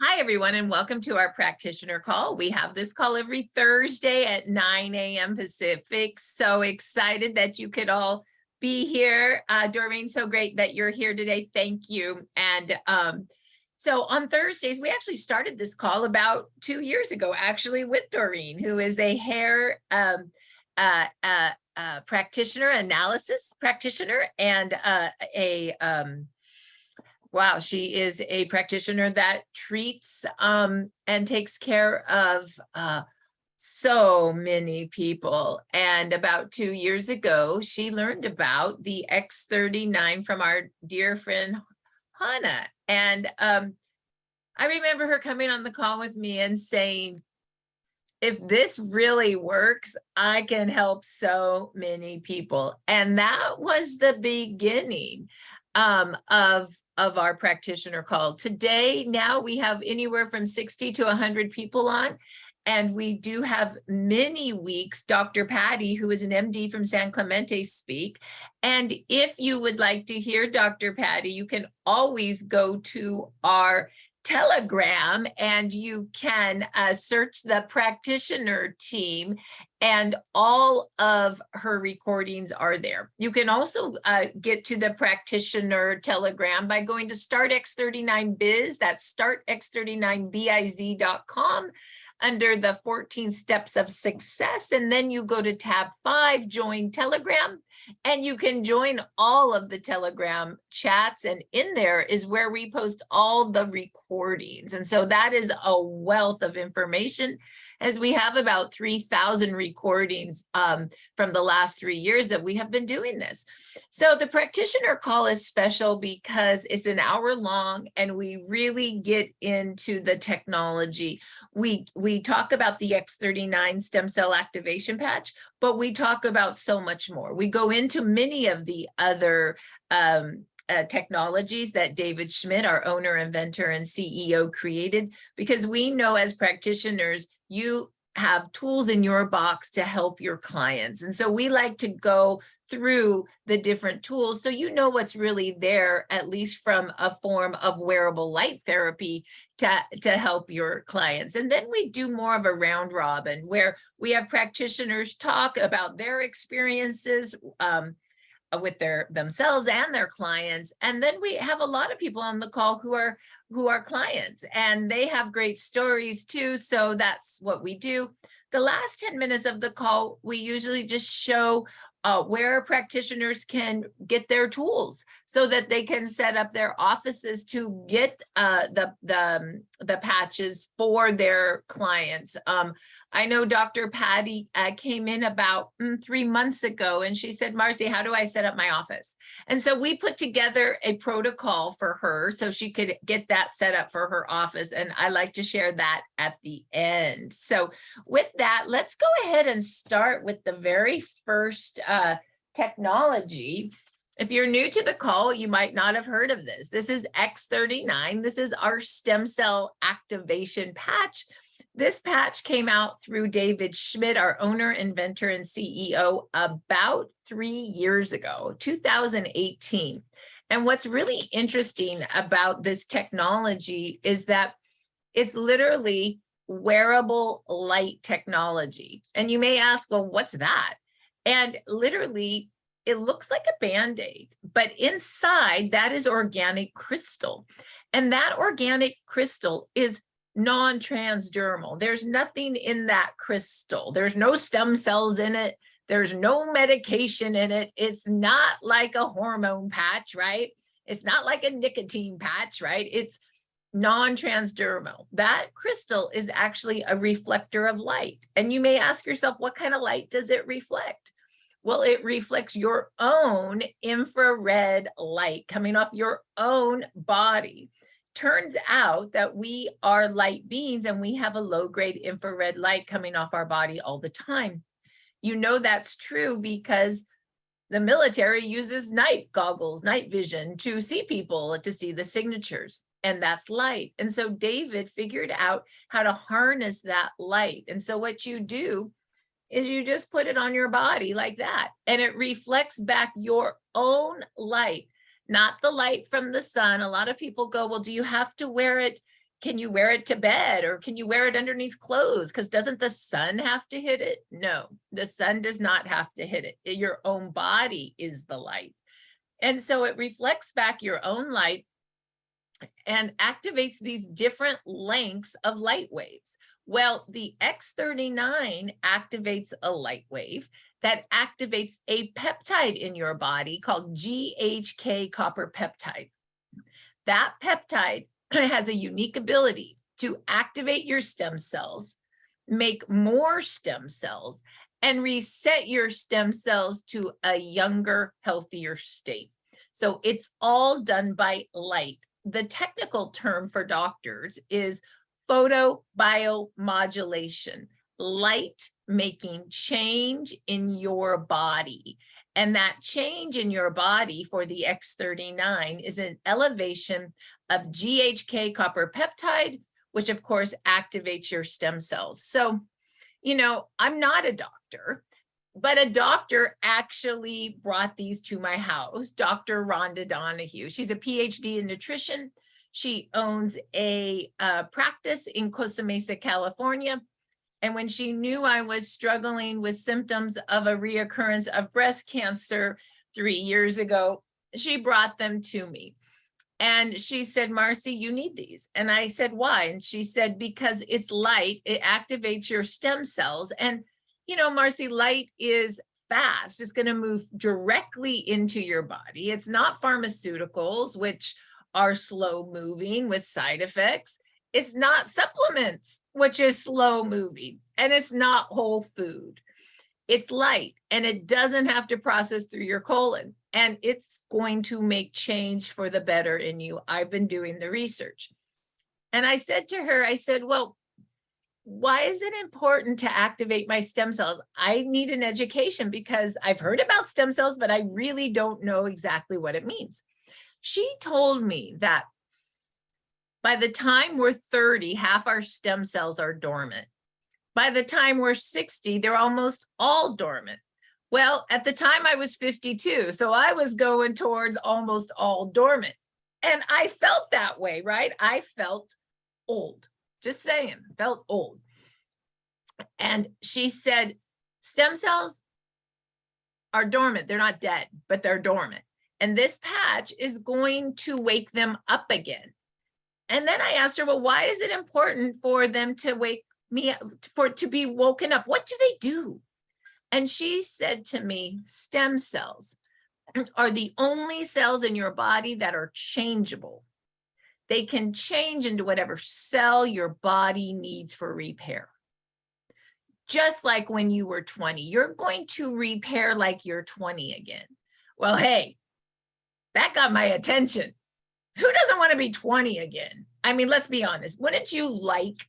Hi, everyone, and welcome to our practitioner call. We have this call every Thursday at 9 a.m. Pacific. So excited that you could all be here. Doreen, so great that you're here today. Thank you. And so on Thursdays, we actually started this call about 2 years ago, actually, with Doreen, who is a hair practitioner, analysis practitioner, and wow, she is a practitioner that treats and takes care of so many people. And about 2 years ago, she learned about the X39 from our dear friend Hannah. And I remember her coming on the call with me and saying, if this really works, I can help so many people. And that was the beginning of our practitioner call. Today, now we have anywhere from 60 to 100 people on, and we do have many weeks Dr. Patty, who is an MD from San Clemente, speak. And if you would like to hear Dr. Patty, you can always go to our Telegram and you can search the practitioner team, and all of her recordings are there. You can also get to the practitioner Telegram by going to startx39biz. That's startx39biz.com under the 14 steps of success. And then you go to tab 5, join Telegram, and you can join all of the Telegram chats. And in there is where we post all the recordings. And so that is a wealth of information, as we have about 3,000 recordings from the last 3 years that we have been doing this. So the practitioner call is special because it's an hour long and we really get into the technology. We talk about the X39 stem cell activation patch, but we talk about so much more. We go into many of the other technologies that David Schmidt, our owner, inventor, and CEO, created, because we know as practitioners, you have tools in your box to help your clients. And so we like to go through the different tools so you know what's really there, at least from a form of wearable light therapy to help your clients. And then we do more of a round robin where we have practitioners talk about their experiences with themselves and their clients. And then we have a lot of people on the call who are clients, and they have great stories too. So that's what we do. The last 10 minutes of the call, we usually just show where practitioners can get their tools so that they can set up their offices to get the patches for their clients. I know Dr. Patty came in about 3 months ago, and she said, Marci, how do I set up my office? And so we put together a protocol for her so she could get that set up for her office. And I like to share that at the end. So with that, let's go ahead and start with the very first technology. If you're new to the call, you might not have heard of this. This is X39. This is our stem cell activation patch. This patch came out through David Schmidt, our owner, inventor, and CEO, about 3 years ago, 2018. And what's really interesting about this technology is that it's literally wearable light technology. And you may ask, well, what's that? And literally, it looks like a Band-Aid, but inside that is organic crystal. And that organic crystal is non-transdermal. There's nothing in that crystal. There's no stem cells in it. There's no medication in it. It's not like a hormone patch, right? It's not like a nicotine patch, right? It's non-transdermal. That crystal is actually a reflector of light. And you may ask yourself, what kind of light does it reflect? Well, it reflects your own infrared light coming off your own body. Turns out that we are light beings and we have a low-grade infrared light coming off our body all the time. You know that's true because the military uses night goggles, night vision, to see people, to see the signatures, and that's light. And so David figured out how to harness that light. And so what you do is you just put it on your body like that, and it reflects back your own light, not the light from the sun. A lot of people go, well, do you have to wear it, can you wear it to bed, or can you wear it underneath clothes? Because doesn't the sun have to hit it? No, the sun does not have to hit it. Your own body is the light. And so it reflects back your own light and activates these different lengths of light waves. Well, the X39 activates a light wave that activates a peptide in your body called GHK copper peptide. That peptide has a unique ability to activate your stem cells, make more stem cells, and reset your stem cells to a younger, healthier state. So it's all done by light. The technical term for doctors is photobiomodulation, light making change in your body. And that change in your body for the X39 is an elevation of GHK copper peptide, which of course activates your stem cells. So, you know, I'm not a doctor, but a doctor actually brought these to my house, Dr. Rhonda Donahue. She's a PhD in nutrition. She owns a practice in Costa Mesa, California. And when she knew I was struggling with symptoms of a reoccurrence of breast cancer 3 years ago, she brought them to me. And she said, Marci, you need these. And I said, why? And she said, because it's light, it activates your stem cells. And, you know, Marci, light is fast. It's going to move directly into your body. It's not pharmaceuticals, which are slow moving with side effects. It's not supplements, which is slow moving, and it's not whole food. It's light, and it doesn't have to process through your colon, and it's going to make change for the better in you. I've been doing the research. And I said to her, I said, well, why is it important to activate my stem cells? I need an education because I've heard about stem cells, but I really don't know exactly what it means. She told me that by the time we're 30, half our stem cells are dormant. By the time we're 60, they're almost all dormant. Well, at the time I was 52, so I was going towards almost all dormant. And I felt that way, right? I felt old, just saying, felt old. And she said, stem cells are dormant. They're not dead, but they're dormant. And this patch is going to wake them up again. And then I asked her, well, why is it important for them to wake me up, to be woken up? What do they do? And she said to me, stem cells are the only cells in your body that are changeable. They can change into whatever cell your body needs for repair. Just like when you were 20, you're going to repair like you're 20 again. Well, hey, that got my attention. Who doesn't want to be 20 again? I mean, let's be honest. Wouldn't you like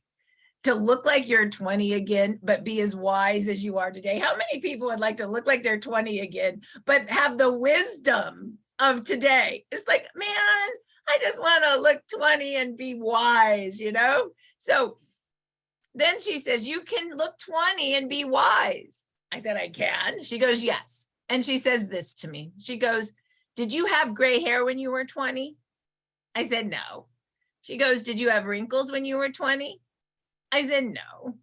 to look like you're 20 again, but be as wise as you are today? How many people would like to look like they're 20 again, but have the wisdom of today? It's like, man, I just want to look 20 and be wise, you know? So then she says, you can look 20 and be wise. I said, I can. She goes, yes. And she says this to me. She goes, did you have gray hair when you were 20? I said, no. She goes, did you have wrinkles when you were 20? I said, no.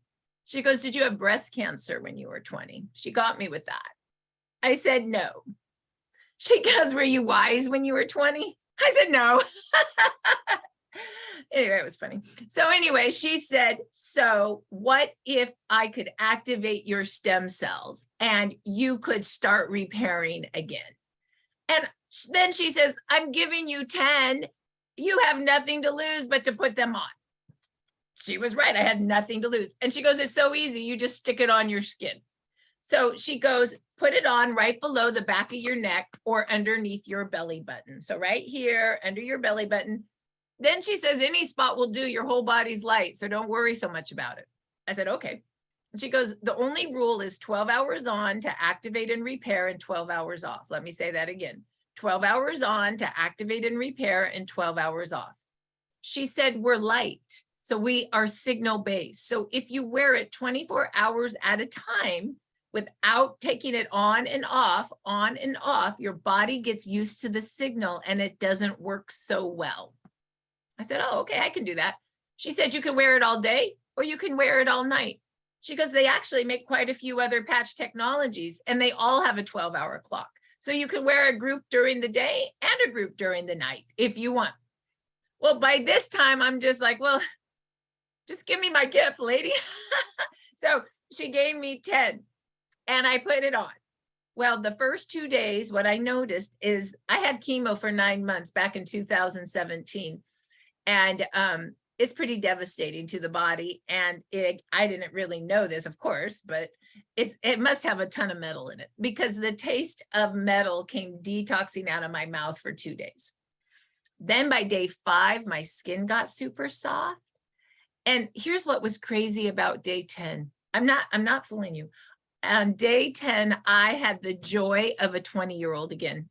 She goes, did you have breast cancer when you were 20? She got me with that. I said, no. She goes, were you wise when you were 20? I said, no. Anyway, it was funny. So anyway, she said, so what if I could activate your stem cells and you could start repairing again? And then she says, I'm giving you 10. You have nothing to lose but to put them on. She was right. I had nothing to lose. And she goes, it's so easy. You just stick it on your skin. So she goes, put it on right below the back of your neck or underneath your belly button. So right here under your belly button. Then she says, any spot will do. Your whole body's light. So don't worry so much about it. I said, okay. And she goes, the only rule is 12 hours on to activate and repair and 12 hours off. Let me say that again. 12 hours on to activate and repair and 12 hours off. She said, we're light. So we are signal based. So if you wear it 24 hours at a time without taking it on and off, your body gets used to the signal and it doesn't work so well. I said, oh, okay, I can do that. She said, you can wear it all day or you can wear it all night. She goes, they actually make quite a few other patch technologies and they all have a 12-hour clock. So you can wear a group during the day and a group during the night if you want. Well, by this time, I'm just like, well, just give me my gift, lady. So she gave me 10 and I put it on. Well, the first 2 days, what I noticed is I had chemo for 9 months back in 2017. And it's pretty devastating to the body. And I didn't really know this, of course, but it must have a ton of metal in it because the taste of metal came detoxing out of my mouth for 2 days. Then by day 5, my skin got super soft. And here's what was crazy about day 10. I'm not fooling you. On day 10, I had the joy of a 20-year-old again.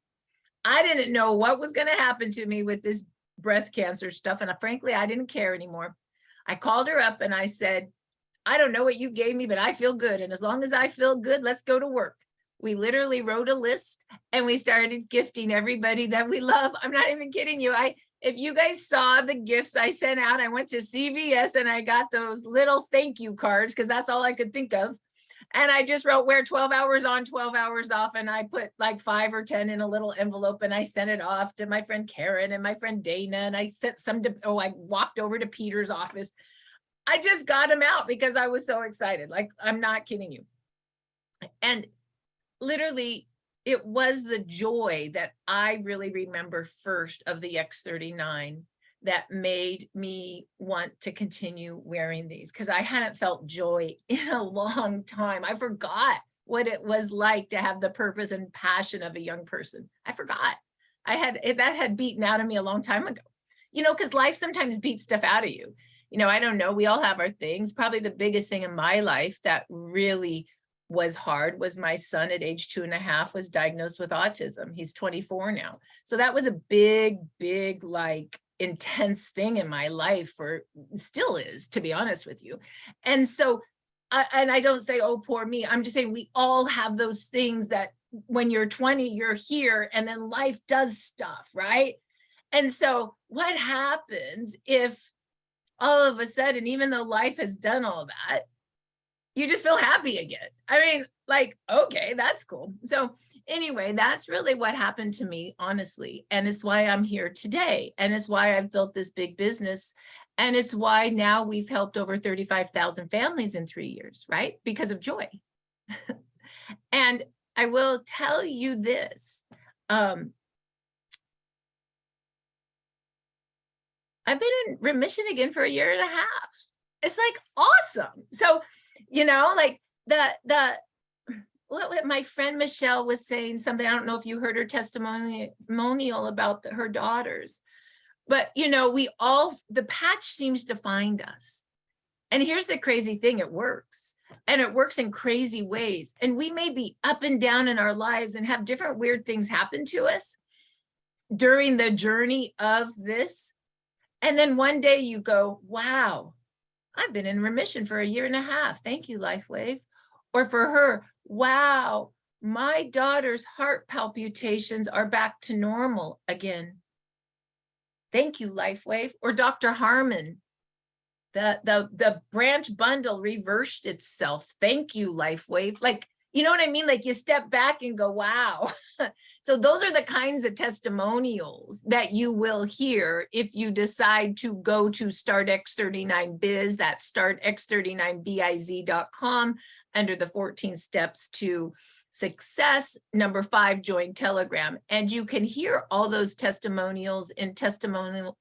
I didn't know what was going to happen to me with this breast cancer stuff. And frankly, I didn't care anymore. I called her up and I said, I don't know what you gave me, but I feel good. And as long as I feel good, let's go to work. We literally wrote a list and we started gifting everybody that we love. I'm not even kidding you. If you guys saw the gifts I sent out, I went to CVS and I got those little thank you cards because that's all I could think of. And I just wrote, wear 12 hours on, 12 hours off. And I put like 5 or 10 in a little envelope and I sent it off to my friend Karen and my friend Dana. And I sent some to, I walked over to Peter's office. I just got them out because I was so excited. Like, I'm not kidding you. And literally, it was the joy that I really remember first of the X39 that made me want to continue wearing these because I hadn't felt joy in a long time. I forgot what it was like to have the purpose and passion of a young person. I forgot. That had beaten out of me a long time ago, because life sometimes beats stuff out of you. I don't know. We all have our things. Probably the biggest thing in my life that really was hard was my son at age 2.5 was diagnosed with autism. He's 24 now. So that was a big, like, intense thing in my life, or still is, to be honest with you. And so, I don't say, oh, poor me. I'm just saying we all have those things that when you're 20, you're here and then life does stuff, right? And so what happens if all of a sudden, even though life has done all that, you just feel happy again? I mean, like, okay, that's cool. So anyway, that's really what happened to me, honestly. And it's why I'm here today. And it's why I've built this big business. And it's why now we've helped over 35,000 families in 3 years, right? Because of joy. And I will tell you this. I've been in remission again for 1.5 years. It's like awesome. So, like what my friend Michelle was saying something, I don't know if you heard her testimonial about her daughters, but the patch seems to find us. And here's the crazy thing, it works. And it works in crazy ways. And we may be up and down in our lives and have different weird things happen to us during the journey of this. And then one day you go, wow, I've been in remission for 1.5 years. Thank you, Lifewave. Or for her, wow, my daughter's heart palpitations are back to normal again. Thank you, Lifewave. Or Dr. Harmon, the branch bundle reversed itself. Thank you, Lifewave. Like, you know what I mean? Like, you step back and go, wow. So those are the kinds of testimonials that you will hear if you decide to go to Start X39Biz, that's startx39biz.com, under the 14 steps to success. Number 5, join Telegram. And you can hear all those testimonials in testimonial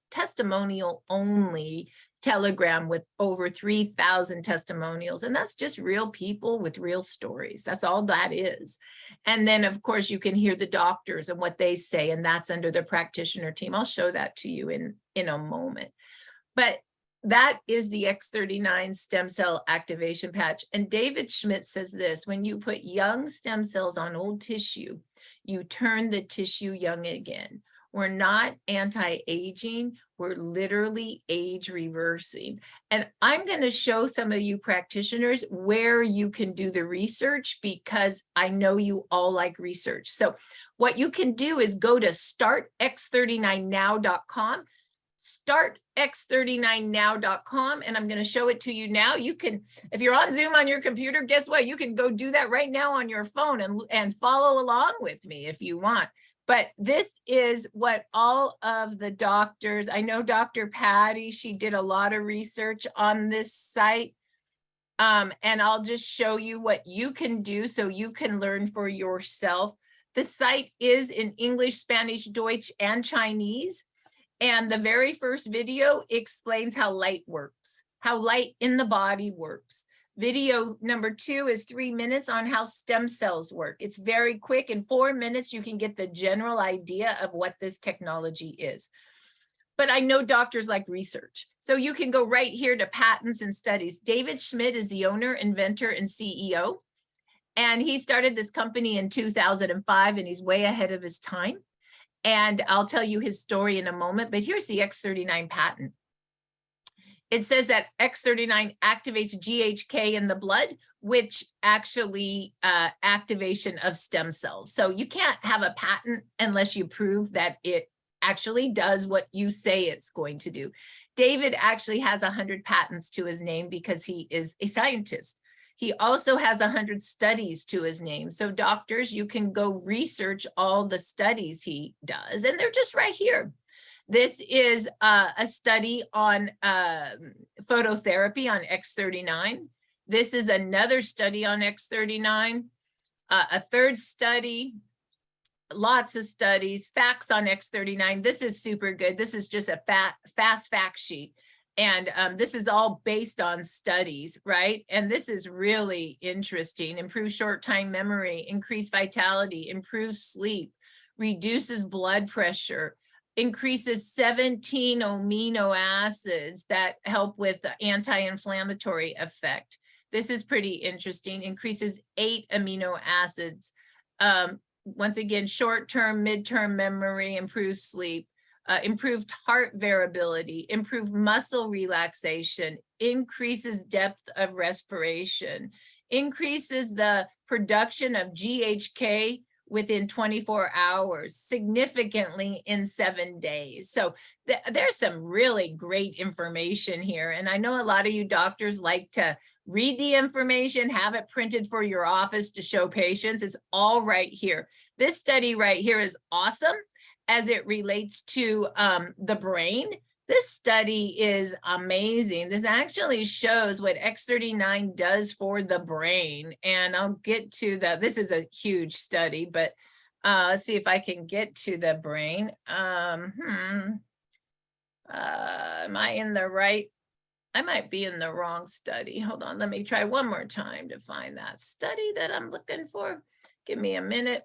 only Telegram with over 3,000 testimonials. And that's just real people with real stories. That's all that is. And then, of course, you can hear the doctors and what they say, and that's under the practitioner team. I'll show that to you in a moment. But that is the X39 stem cell activation patch. And David Schmidt says this: when you put young stem cells on old tissue, you turn the tissue young again. We're not anti-aging, we're literally age reversing. And I'm going to show some of you practitioners where you can do the research, because I know you all like research. So what you can do is go to startx39now.com. startx39now.com, and I'm going to show it to you now. You can, if you're on Zoom on your computer, guess what? You can go do that right now on your phone and follow along with me if you want. But this is what all of the doctors, I know Dr. Patty, she did a lot of research on this site. And I'll just show you what you can do so you can learn for yourself. The site is in English, Spanish, Deutsch, and Chinese. And the very first video explains how light works, how light in the body works. Video number 2 is 3 minutes on how stem cells work. It's very quick. In 4 minutes, you can get the general idea of what this technology is. But I know doctors like research. So you can go right here to patents and studies. David Schmidt is the owner, inventor, and CEO. And he started this company in 2005, and he's way ahead of his time. And I'll tell you his story in a moment, but here's the X39 patent. It says that X39 activates GHK in the blood, which actually activation of stem cells. So you can't have a patent unless you prove that it actually does what you say it's going to do. David actually has 100 patents to his name because he is a scientist. He also has 100 studies to his name. So doctors, you can go research all the studies he does, and they're just right here. This is a study on phototherapy on X39. This is another study on X39, a third study, lots of studies, facts on X39. This is super good. This is just a fast fact sheet. And this is all based on studies, right? And this is really interesting. Improves short-time memory, increased vitality, improves sleep, reduces blood pressure, increases 17 amino acids that help with the anti-inflammatory effect. This is pretty interesting. Increases 8 amino acids. Once again, short-term, mid-term memory, improves sleep. Improved heart variability, improved muscle relaxation, increases depth of respiration, increases the production of GHK within 24 hours, significantly in 7 days. So there's some really great information here. And I know a lot of you doctors like to read the information, have it printed for your office to show patients. It's all right here. This study right here is awesome as it relates to the brain. This study is amazing. This actually shows what X39 does for the brain. And I'll get to this is a huge study, but let's see if I can get to the brain. Am I in the right? I might be in the wrong study. Hold on, let me try one more time to find that study that I'm looking for. Give me a minute.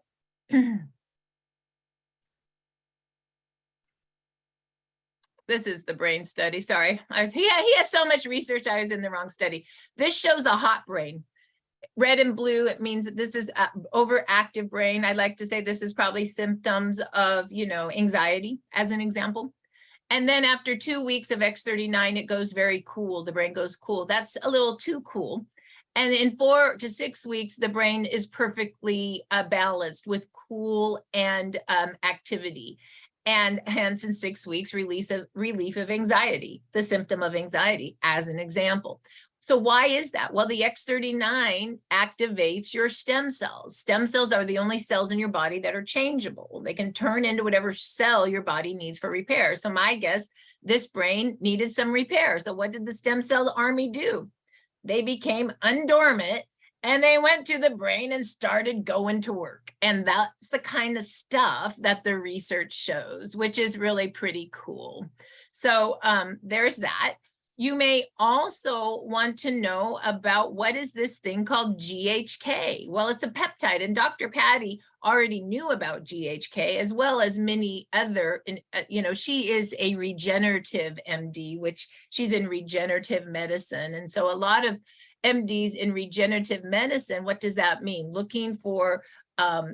This is the brain study. Sorry, he has so much research. I was in the wrong study. This shows a hot brain. Red and blue, it means that this is overactive brain. I like to say this is probably symptoms of, anxiety, as an example. And then after 2 weeks of X39, it goes very cool. The brain goes cool. That's a little too cool. And in 4 to 6 weeks, the brain is perfectly balanced with cool and activity. And hence in 6 weeks, relief of anxiety, the symptom of anxiety, as an example. So why is that? Well, the X39 activates your stem cells. Stem cells are the only cells in your body that are changeable. They can turn into whatever cell your body needs for repair. So my guess, this brain needed some repair. So what did the stem cell army do? They became undormant, and they went to the brain and started going to work. And that's the kind of stuff that the research shows, which is really pretty cool. So there's that. You may also want to know about what is this thing called GHK? Well, it's a peptide, and Dr. Patty already knew about GHK, as well as many other, she is a regenerative MD, which she's in regenerative medicine. And so a lot of MDs in regenerative medicine, what does that mean? Looking for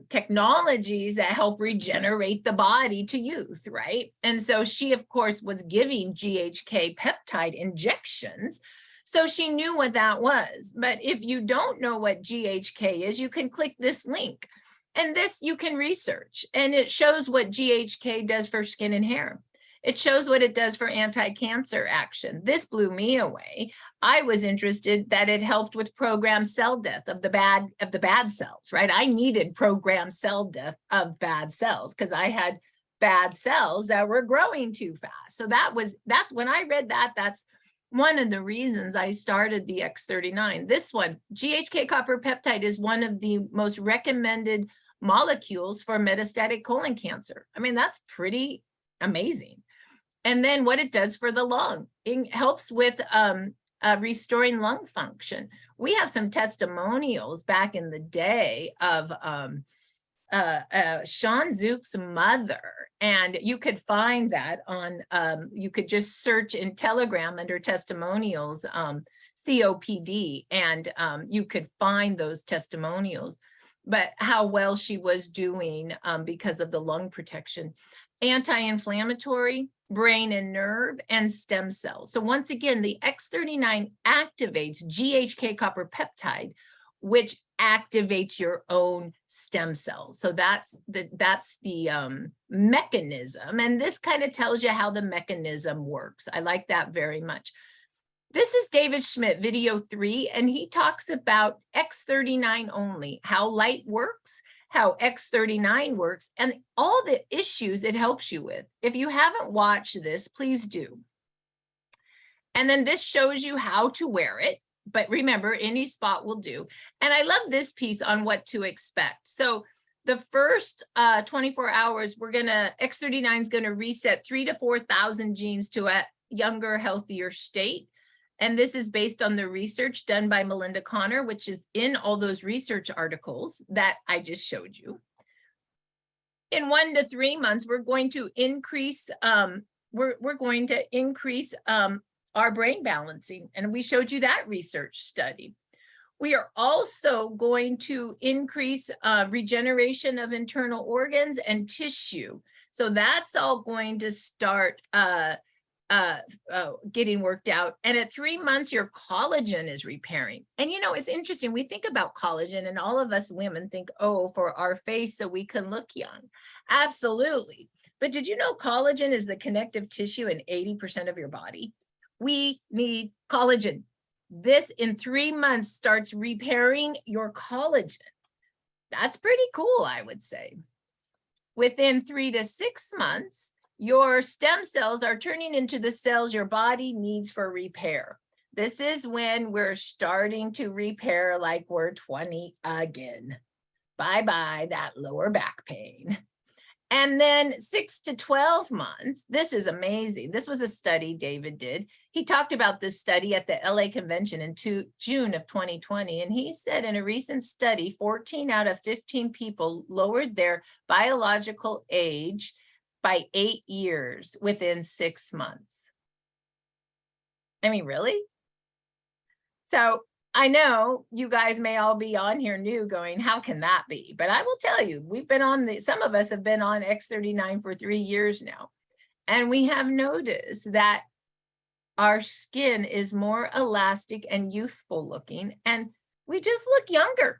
technologies that help regenerate the body to youth, right? And so she, of course, was giving GHK peptide injections. So she knew what that was. But if you don't know what GHK is, you can click this link. And this you can research. And it shows what GHK does for skin and hair. It shows what it does for anti-cancer action. This blew me away. I was interested that it helped with programmed cell death of the bad cells, right? I needed programmed cell death of bad cells because I had bad cells that were growing too fast. So that's when I read that, that's one of the reasons I started the X39. This one, GHK copper peptide, is one of the most recommended molecules for metastatic colon cancer. I mean, that's pretty amazing. And then what it does for the lung, it helps with restoring lung function. We have some testimonials back in the day of Sean Zook's mother, and you could find that on, you could just search in Telegram under testimonials, COPD, and you could find those testimonials, but how well she was doing because of the lung protection. Anti-inflammatory, brain and nerve, and stem cells. So once again, the X39 activates GHK copper peptide, which activates your own stem cells. So that's the mechanism. And this kind of tells you how the mechanism works. I like that very much. This is David Schmidt, video 3, and he talks about X39 only, how light works, how X39 works, and all the issues it helps you with. If you haven't watched this, please do. And then this shows you how to wear it. But remember, any spot will do. And I love this piece on what to expect. So the first 24 hours, X39 is going to reset 3,000 to 4,000 genes to a younger, healthier state. And this is based on the research done by Melinda Connor, which is in all those research articles that I just showed you. In 1 to 3 months, we're going to increase, our brain balancing, and we showed you that research study. We are also going to increase regeneration of internal organs and tissue. So that's all going to start getting worked out. And at 3 months, your collagen is repairing. And you know, it's interesting. We think about collagen, and all of us women think, oh, for our face so we can look young. Absolutely. But did you know collagen is the connective tissue in 80% of your body? We need collagen. This in 3 months starts repairing your collagen. That's pretty cool, I would say. Within 3 to 6 months, your stem cells are turning into the cells your body needs for repair. This is when we're starting to repair like we're 20 again. Bye-bye that lower back pain. And then 6 to 12 months, this is amazing. This was a study David did. He talked about this study at the LA convention in June of 2020. And he said in a recent study, 14 out of 15 people lowered their biological age by 8 years within 6 months. I mean, really? So I know you guys may all be on here new going, how can that be? But I will tell you, we've been on some of us have been on X39 for 3 years now. And we have noticed that our skin is more elastic and youthful looking, and we just look younger.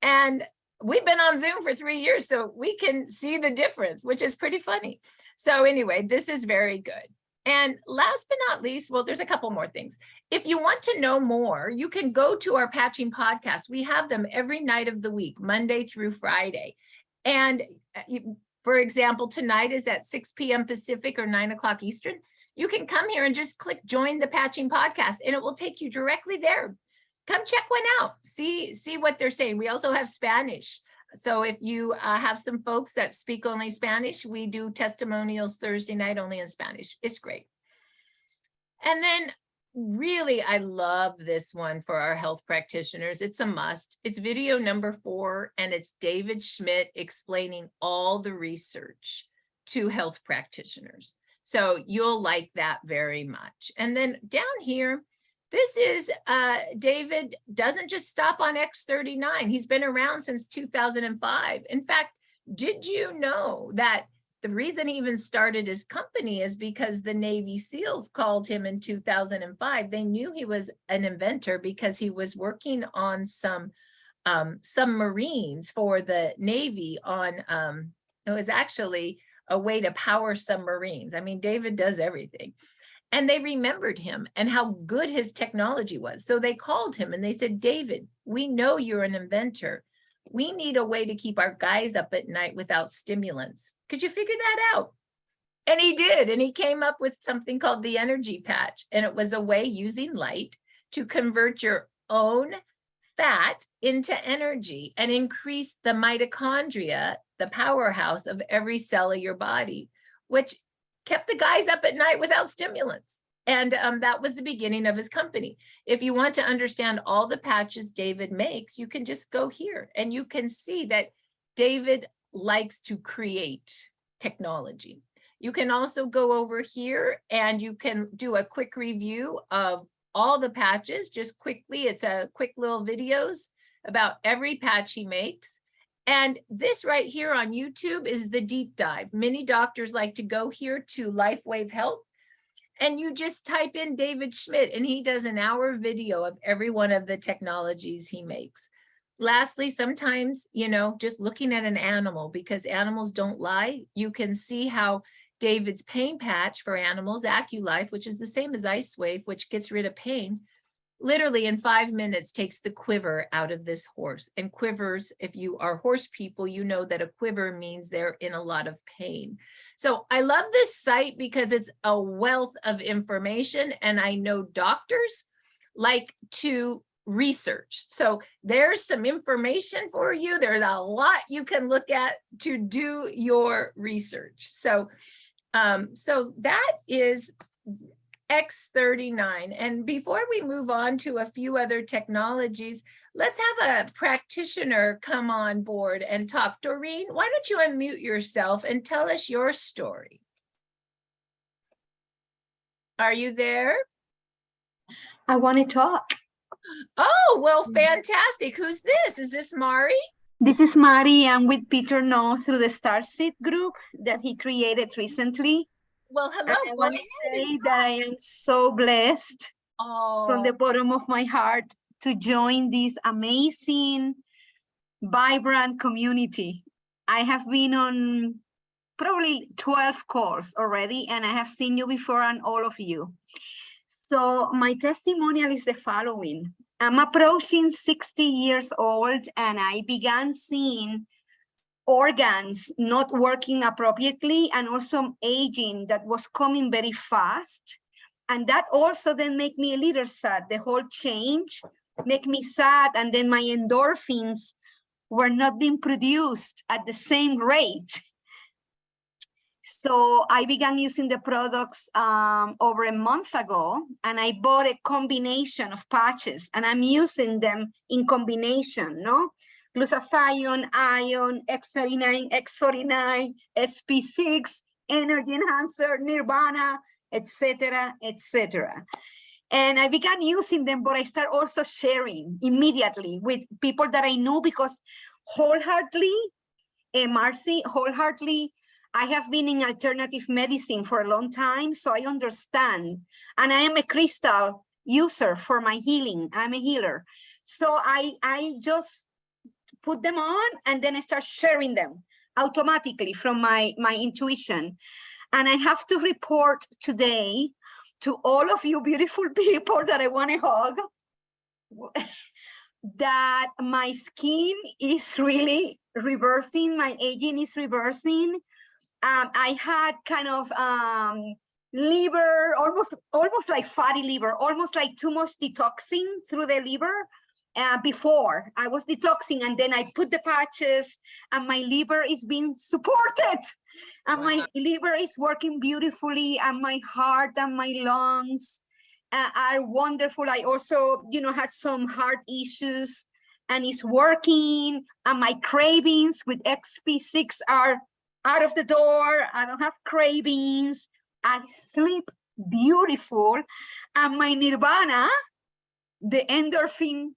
And we've been on Zoom for 3 years, so we can see the difference, which is pretty funny. So anyway, this is very good. And last but not least, well, there's a couple more things. If you want to know more, you can go to our patching podcast. We have them every night of the week, Monday through Friday. And for example, tonight is at 6 p.m. Pacific or 9 o'clock Eastern. You can come here and just click join the patching podcast, and it will take you directly there. Come check one out. See what they're saying. We also have Spanish. So if you have some folks that speak only Spanish, we do testimonials Thursday night only in Spanish. It's great. And then really, I love this one for our health practitioners. It's a must. It's video number 4, and it's David Schmidt explaining all the research to health practitioners. So you'll like that very much. And then down here, this is David doesn't just stop on X39. He's been around since 2005. In fact, did you know that the reason he even started his company is because the Navy SEALs called him in 2005. They knew he was an inventor because he was working on some submarines for the Navy on, it was actually a way to power submarines. I mean, David does everything. And they remembered him and how good his technology was. So they called him and they said, David, we know you're an inventor. We need a way to keep our guys up at night without stimulants. Could you figure that out? And he did. And he came up with something called the energy patch. And it was a way using light to convert your own fat into energy and increase the mitochondria, the powerhouse of every cell of your body, which kept the guys up at night without stimulants. And that was the beginning of his company. If you want to understand all the patches David makes, you can just go here and you can see that David likes to create technology. You can also go over here and you can do a quick review of all the patches, just quickly. It's a quick little videos about every patch he makes. And this right here on YouTube is the deep dive. Many doctors like to go here to Lifewave Health, and you just type in David Schmidt, and he does an hour video of every one of the technologies he makes. Lastly, sometimes, you know, just looking at an animal, because animals don't lie, you can see how David's pain patch for animals, AccuLife, which is the same as IceWave, which gets rid of pain, literally in 5 minutes takes the quiver out of this horse. And quivers, if you are horse people, you know that a quiver means they're in a lot of pain. So I love this site because it's a wealth of information, and I know doctors like to research. So there's some information for you. There's a lot you can look at to do your research. So that is X39. And before we move on to a few other technologies, let's have a practitioner come on board and talk. Doreen, why don't you unmute yourself and tell us your story? Are you there? I want to talk. Oh, well, fantastic. Who's this? Is this Mari? This is Marci. I'm with Peter No through the Starseed group that he created recently. Well, hello. And I want to say that I am so blessed from the bottom of my heart to join this amazing, vibrant community. I have been on probably 12 calls already, and I have seen you before and all of you. So my testimonial is the following. I'm approaching 60 years old, and I began seeing organs not working appropriately and also aging that was coming very fast. And that also then make me a little sad. The whole change make me sad, and then my endorphins were not being produced at the same rate. So I began using the products over a month ago, and I bought a combination of patches, and I'm using them in combination, no? Glutathione, ion, X39, X49, SP6, energy enhancer, Nirvana, etc., etc. And I began using them, but I started also sharing immediately with people that I knew, because wholeheartedly, Marci, wholeheartedly, I have been in alternative medicine for a long time, so I understand. And I am a crystal user for my healing. I'm a healer. So I just put them on, and then I start sharing them automatically from my intuition. And I have to report today to all of you beautiful people that I want to hug that my skin is really reversing, my aging is reversing. I had kind of liver, almost like fatty liver, almost like too much detoxing through the liver. Before I was detoxing, and then I put the patches, and my liver is being supported, and my liver is working beautifully, and my heart and my lungs are wonderful. I also, had some heart issues, and it's working, and my cravings with XP6 are out of the door. I don't have cravings. I sleep beautiful, and my Nirvana, the endorphin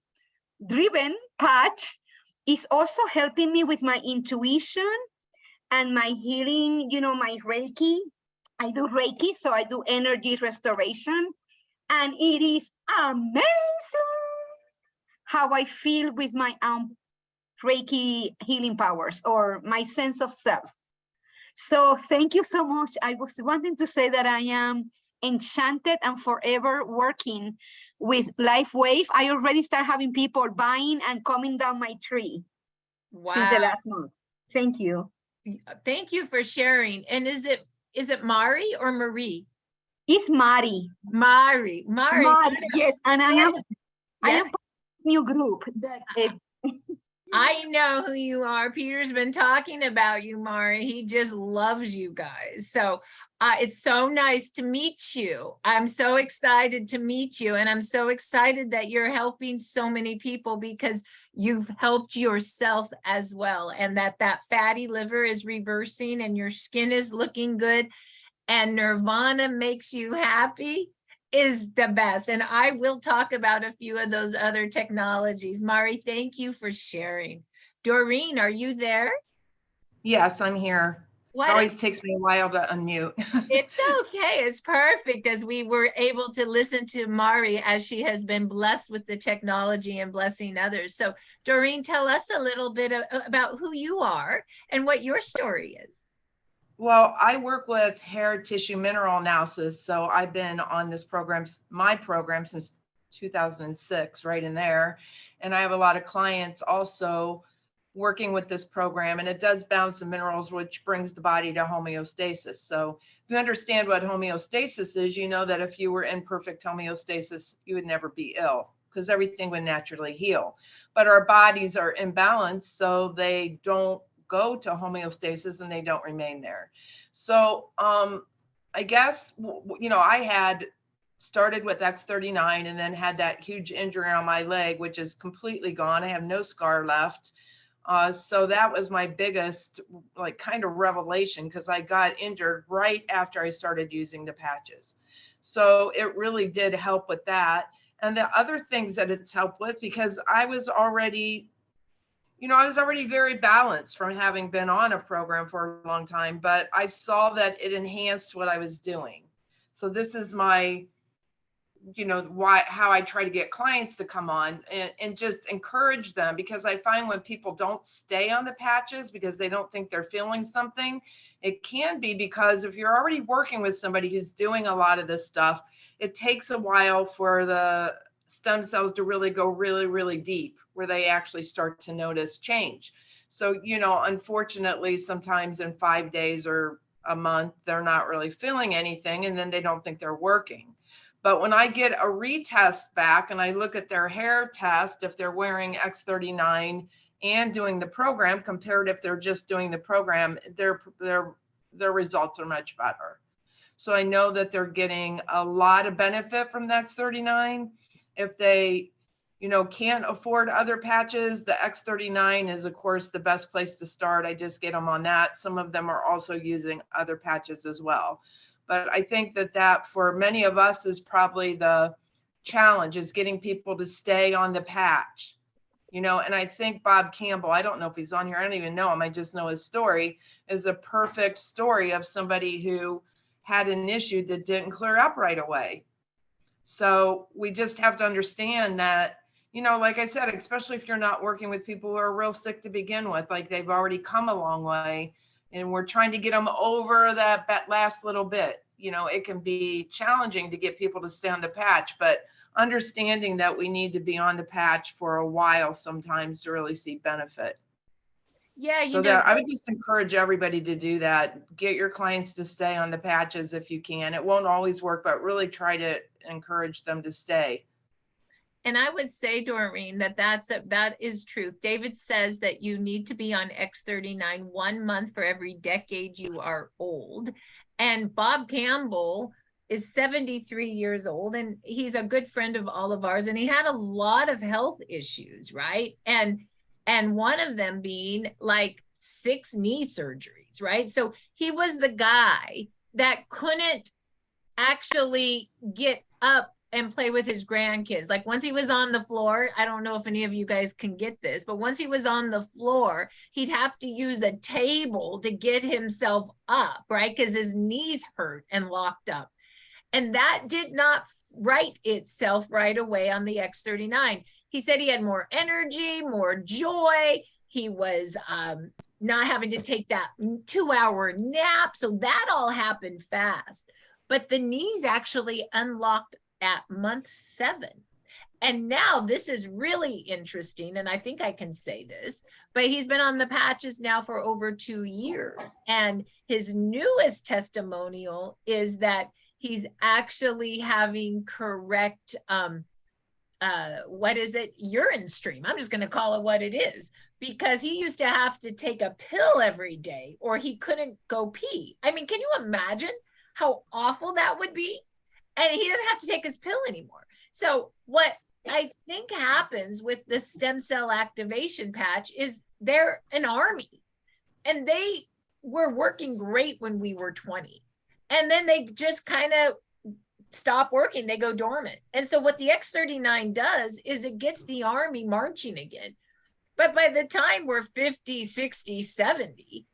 driven patch, is also helping me with my intuition and my healing, my Reiki. I do Reiki, so I do energy restoration, and it is amazing how I feel with my Reiki healing powers, or my sense of self. So thank you so much. I was wanting to say that I am enchanted and forever working with Lifewave. I already start having people buying and coming down my tree since the Wow. last month. Thank you. Thank you for sharing. And is it Mari or Marie? It's Marci. Mari. Marci, yes. And I am Yes. part of a new group that I know who you are. Peter's been talking about you, Mari. He just loves you guys. So it's so nice to meet you. I'm so excited to meet you. And I'm so excited that you're helping so many people because you've helped yourself as well. And that fatty liver is reversing and your skin is looking good and nirvana makes you happy is the best. And I will talk about a few of those other technologies. Mari, thank you for sharing. Doreen, are you there? Yes, I'm here. It always takes me a while to unmute. It's okay. It's perfect as we were able to listen to Mari as she has been blessed with the technology and blessing others. So Doreen, tell us a little bit about who you are and what your story is. Well, I work with hair tissue mineral analysis. So I've been on this program, my program, since 2006, right in there. And I have a lot of clients also working with this program, and it does balance the minerals, which brings the body to homeostasis. So if you understand what homeostasis is, you know that if you were in perfect homeostasis, you would never be ill because everything would naturally heal. But our bodies are imbalanced, so they don't go to homeostasis and they don't remain there. So I guess, I had started with X39 and then had that huge injury on my leg, which is completely gone. I have no scar left. So that was my biggest kind of revelation because I got injured right after I started using the patches. So it really did help with that. And the other things that it's helped with, because I was already very balanced from having been on a program for a long time, but I saw that it enhanced what I was doing. So this is my, how I try to get clients to come on and just encourage them, because I find when people don't stay on the patches because they don't think they're feeling something, it can be because if you're already working with somebody who's doing a lot of this stuff, it takes a while for the stem cells to really go really, really deep where they actually start to notice change. So, unfortunately, sometimes in 5 days or a month, they're not really feeling anything and then they don't think they're working. But when I get a retest back and I look at their hair test, if they're wearing X39 and doing the program, compared if they're just doing the program, their results are much better. So I know that they're getting a lot of benefit from the X39. If they, can't afford other patches, the X39 is, of course, the best place to start. I just get them on that. Some of them are also using other patches as well. But I think that for many of us is probably the challenge, is getting people to stay on the patch, and I think Bob Campbell, I don't know if he's on here, I don't even know him, I just know his story, is a perfect story of somebody who had an issue that didn't clear up right away. So we just have to understand that, like I said, especially if you're not working with people who are real sick to begin with, like they've already come a long way, and we're trying to get them over that last little bit. It can be challenging to get people to stay on the patch, but understanding that we need to be on the patch for a while sometimes to really see benefit. Yeah, so that I would just encourage everybody to do that. Get your clients to stay on the patches if you can. It won't always work, but really try to encourage them to stay. And I would say, Doreen, that is truth. David says that you need to be on X39 1 month for every decade you are old. And Bob Campbell is 73 years old, and he's a good friend of all of ours. And he had a lot of health issues, right? And one of them being like 6 knee surgeries, right? So he was the guy that couldn't actually get up and play with his grandkids. Like once he was on the floor, I don't know if any of you guys can get this, but once he was on the floor, he'd have to use a table to get himself up, right? Because his knees hurt and locked up. And that did not right itself right away on the X39. He said he had more energy, more joy. He was not having to take that 2-hour nap. So that all happened fast. But the knees actually unlocked at month 7. And now this is really interesting. And I think I can say this, but he's been on the patches now for over 2 years. And his newest testimonial is that he's actually having correct, what is it? Urine stream. I'm just going to call it what it is, because he used to have to take a pill every day or he couldn't go pee. I mean, can you imagine how awful that would be? And he doesn't have to take his pill anymore. So what I think happens with the stem cell activation patch is they're an army, and they were working great when we were 20. And then they just kind of stop working. They go dormant. And so what the X39 does is it gets the army marching again. But by the time we're 50, 60, 70,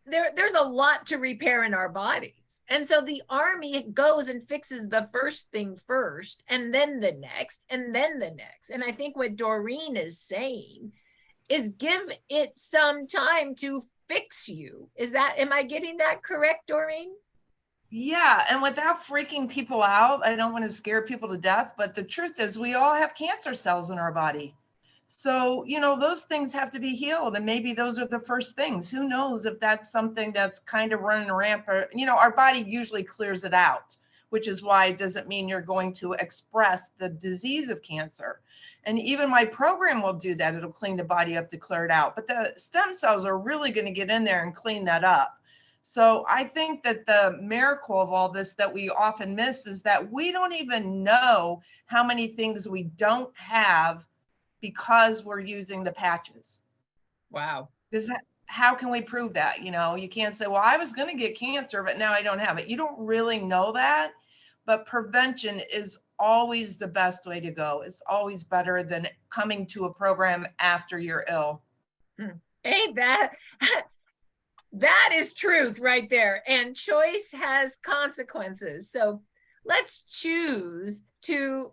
there's a lot to repair in our bodies. And so the army goes and fixes the first thing first, and then the next, and then the next. And I think what Doreen is saying is give it some time to fix you. Am I getting that correct, Doreen? Yeah, and without freaking people out, I don't want to scare people to death, but the truth is we all have cancer cells in our body. So, those things have to be healed, and maybe those are the first things. Who knows if that's something that's kind of running rampant? Our body usually clears it out, which is why it doesn't mean you're going to express the disease of cancer. And even my program will do that. It'll clean the body up to clear it out. But the stem cells are really going to get in there and clean that up. So I think that the miracle of all this that we often miss is that we don't even know how many things we don't have because we're using the patches. Wow. Because how can we prove that? You can't say, well, I was going to get cancer, but now I don't have it. You don't really know that, but prevention is always the best way to go. It's always better than coming to a program after you're ill. Ain't that? That is truth right there. And choice has consequences. So let's choose to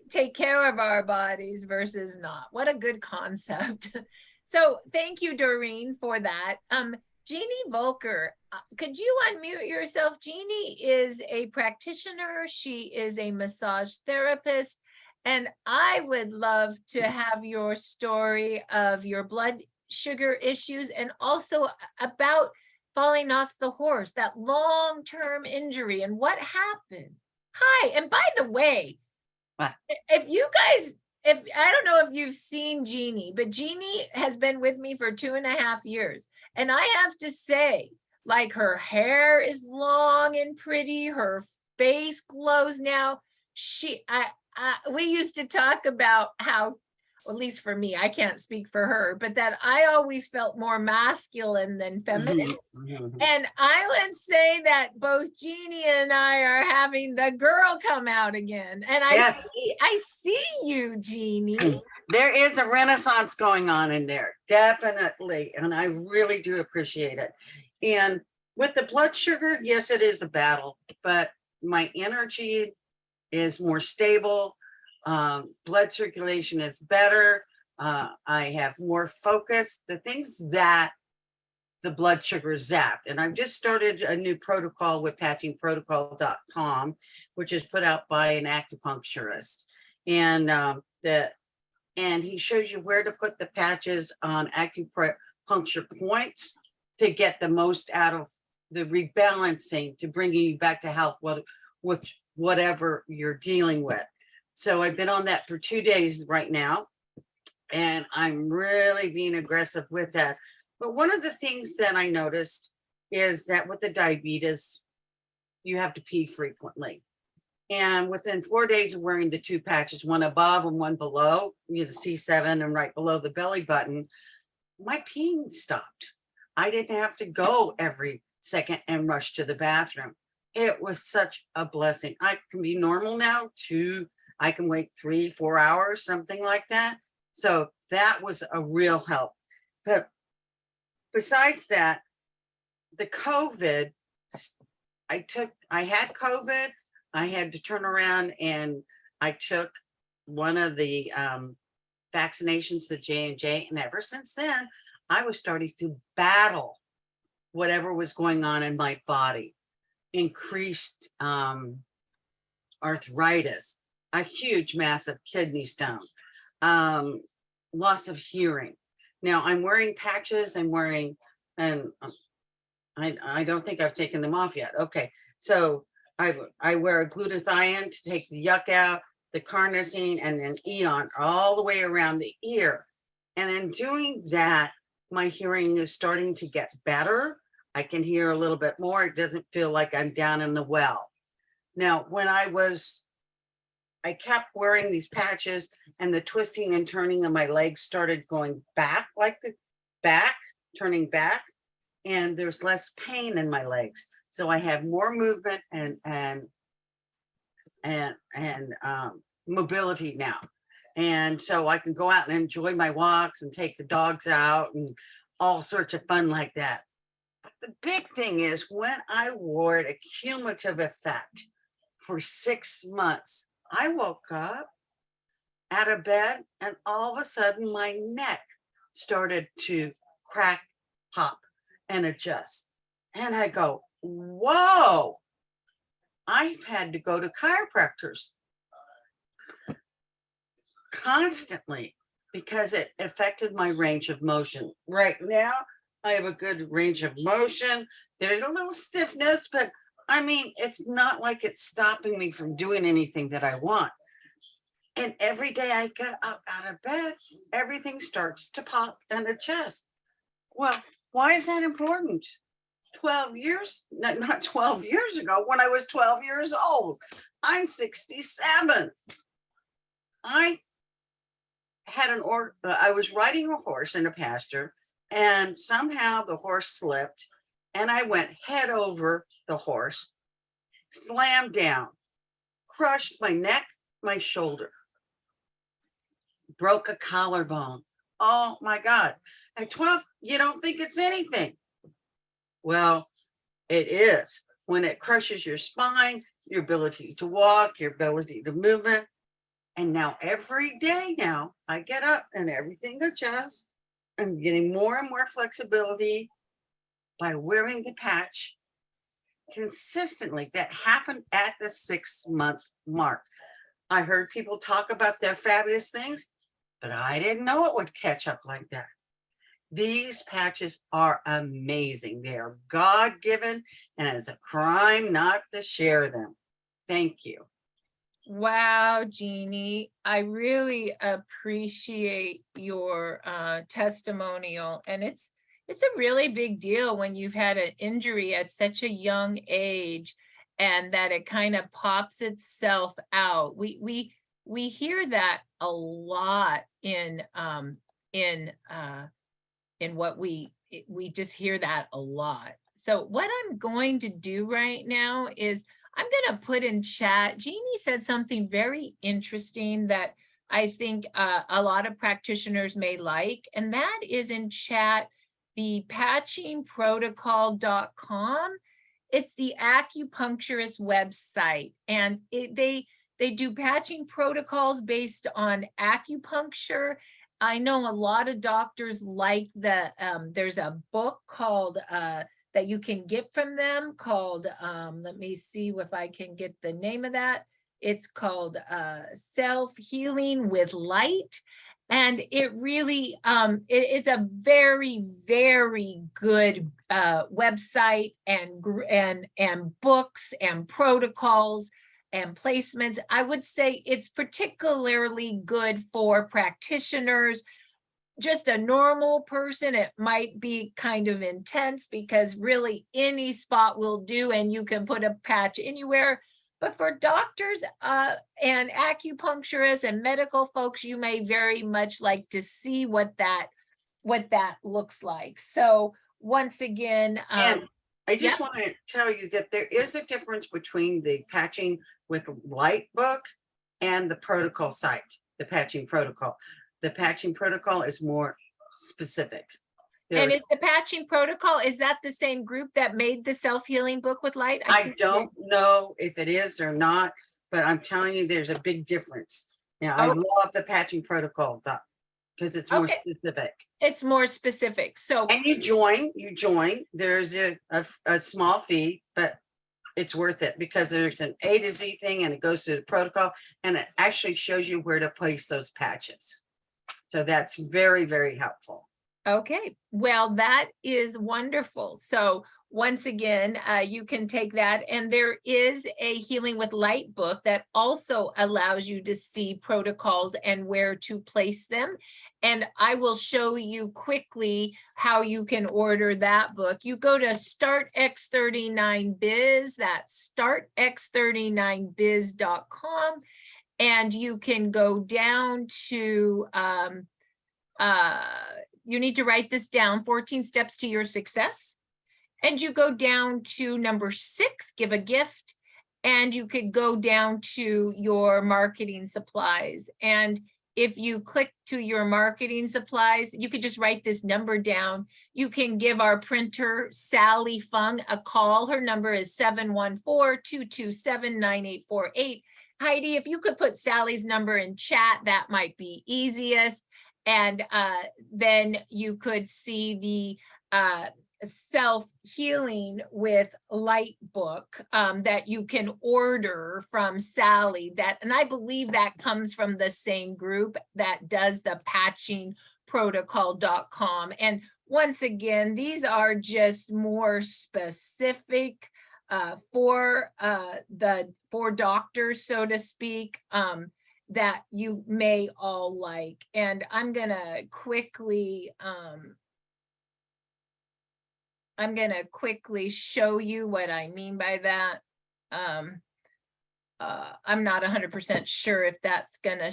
take care of our bodies versus not. What a good concept. So thank you, Doreen, for that. Jeani Volker, could you unmute yourself? Jeani is a practitioner. She is a massage therapist. And I would love to have your story of your blood sugar issues and also about falling off the horse, that long-term injury and what happened. Hi, and by the way, if you guys, I don't know if you've seen Jeani, but Jeani has been with me for 2.5 years. And I have to say, her hair is long and pretty, her face glows now. We used to talk about how, at least for me, I can't speak for her, but that I always felt more masculine than feminine. And I would say that both Jeani and I are having the girl come out again. And I see you, Jeani. There is a renaissance going on in there, definitely. And I really do appreciate it. And with the blood sugar, yes, it is a battle, but my energy is more stable. Blood circulation is better. I have more focus. The things that the blood sugar zapped. And I've just started a new protocol with patchingprotocol.com, which is put out by an acupuncturist. And and he shows you where to put the patches on acupuncture points to get the most out of the rebalancing, to bringing you back to health with whatever you're dealing with. So I've been on that for 2 days right now, and I'm really being aggressive with that. But one of the things that I noticed is that with the diabetes, you have to pee frequently. And within 4 days of wearing the 2 patches, one above and one below, the C7 and right below the belly button, my peeing stopped. I didn't have to go every second and rush to the bathroom. It was such a blessing. I can be normal now I can wait 3-4 hours, something like that. So that was a real help. But besides that, the COVID, I had COVID. I had to turn around and I took one of the vaccinations, the J&J. And ever since then, I was starting to battle whatever was going on in my body. Increased arthritis, a huge, massive kidney stone, loss of hearing. Now I'm wearing patches, I'm wearing, and I don't think I've taken them off yet. Okay, so I wear a glutathione to take the yuck out, the carnosine, and then Eon all the way around the ear. And in doing that, my hearing is starting to get better. I can hear a little bit more. It doesn't feel like I'm down in the well. Now, when I kept wearing these patches, and the twisting and turning of my legs started going back, like the back, turning back, and there's less pain in my legs. So I have more movement and mobility now. And so I can go out and enjoy my walks and take the dogs out and all sorts of fun like that. But the big thing is when I wore it, a cumulative effect for 6 months, I woke up out of bed and all of a sudden my neck started to crack, pop, and adjust. And I go, whoa, I've had to go to chiropractors constantly because it affected my range of motion. Right now, I have a good range of motion. There's a little stiffness, but I mean, it's not like it's stopping me from doing anything that I want. And every day I get up out of bed, everything starts to pop and adjust. Well, why is that important? 12 years, not 12 years ago, when I was 12 years old. I'm 67. I was riding a horse in a pasture, and somehow the horse slipped, and I went head over the horse, slammed down, crushed my neck, my shoulder, broke a collarbone. Oh my God. At 12, you don't think it's anything. Well, it is. When it crushes your spine, your ability to walk, your ability to movement. And now every day now, I get up and everything adjusts. I'm getting more and more flexibility by wearing the patch consistently. That happened at the 6-month mark. I heard people talk about their fabulous things, but I didn't know it would catch up like that. These patches are amazing. They are God-given, and it's a crime not to share them. Thank you. Wow, Jeani, I really appreciate your testimonial, and it's a really big deal when you've had an injury at such a young age and that it kind of pops itself out. We hear that a lot in what we just hear that a lot. So what I'm going to do right now is I'm going to put in chat. Jeani said something very interesting that I think a lot of practitioners may like, and that is in chat, the patchingprotocol.com. It's the acupuncturist website, and they do patching protocols based on acupuncture. I know a lot of doctors like there's a book called that you can get from them called, let me see if I can get the name of that. It's called Self-Healing with Light. And it really, it's a very, very good website and books and protocols and placements. I would say it's particularly good for practitioners. Just a normal person, it might be kind of intense because really any spot will do and you can put a patch anywhere. But for doctors and acupuncturists and medical folks, you may very much like to see what that looks like. So once again, and I just want to tell you that there is a difference between the patching with light book and the protocol site, the patching protocol. The patching protocol is more specific. And is the patching protocol, is that the same group that made the self-healing book with light? I don't know if it is or not, but I'm telling you, there's a big difference. Now, I love the patching protocol because it's more Okay. specific. It's more specific. So And you join, there's a small fee, but it's worth it because there's an A to Z thing and it goes through the protocol and it actually shows you where to place those patches. So that's very, very helpful. okay, well, that is wonderful. So once again, you can take that, and there is a Healing with Light book that also allows you to see protocols and where to place them. And I will show you quickly how you can order that book. You go to Start X39 Biz, that's startx39biz.com, and you can go down to you need to write this down, 14 steps to your success. And you go down to number 6, give a gift. And you could go down to your marketing supplies. And if you click to your marketing supplies, you could just write this number down. You can give our printer, Sally Fung, a call. Her number is 714-227-9848. Heidi, if you could put Sally's number in chat, that might be easiest. And then you could see the Self-Healing with Light book that you can order from Sally. And I believe that comes from the same group that does the patchingprotocol.com. And once again, these are just more specific for doctors, so to speak, that you may all like. And I'm gonna quickly show you what I mean by that. I'm not 100% sure if that's gonna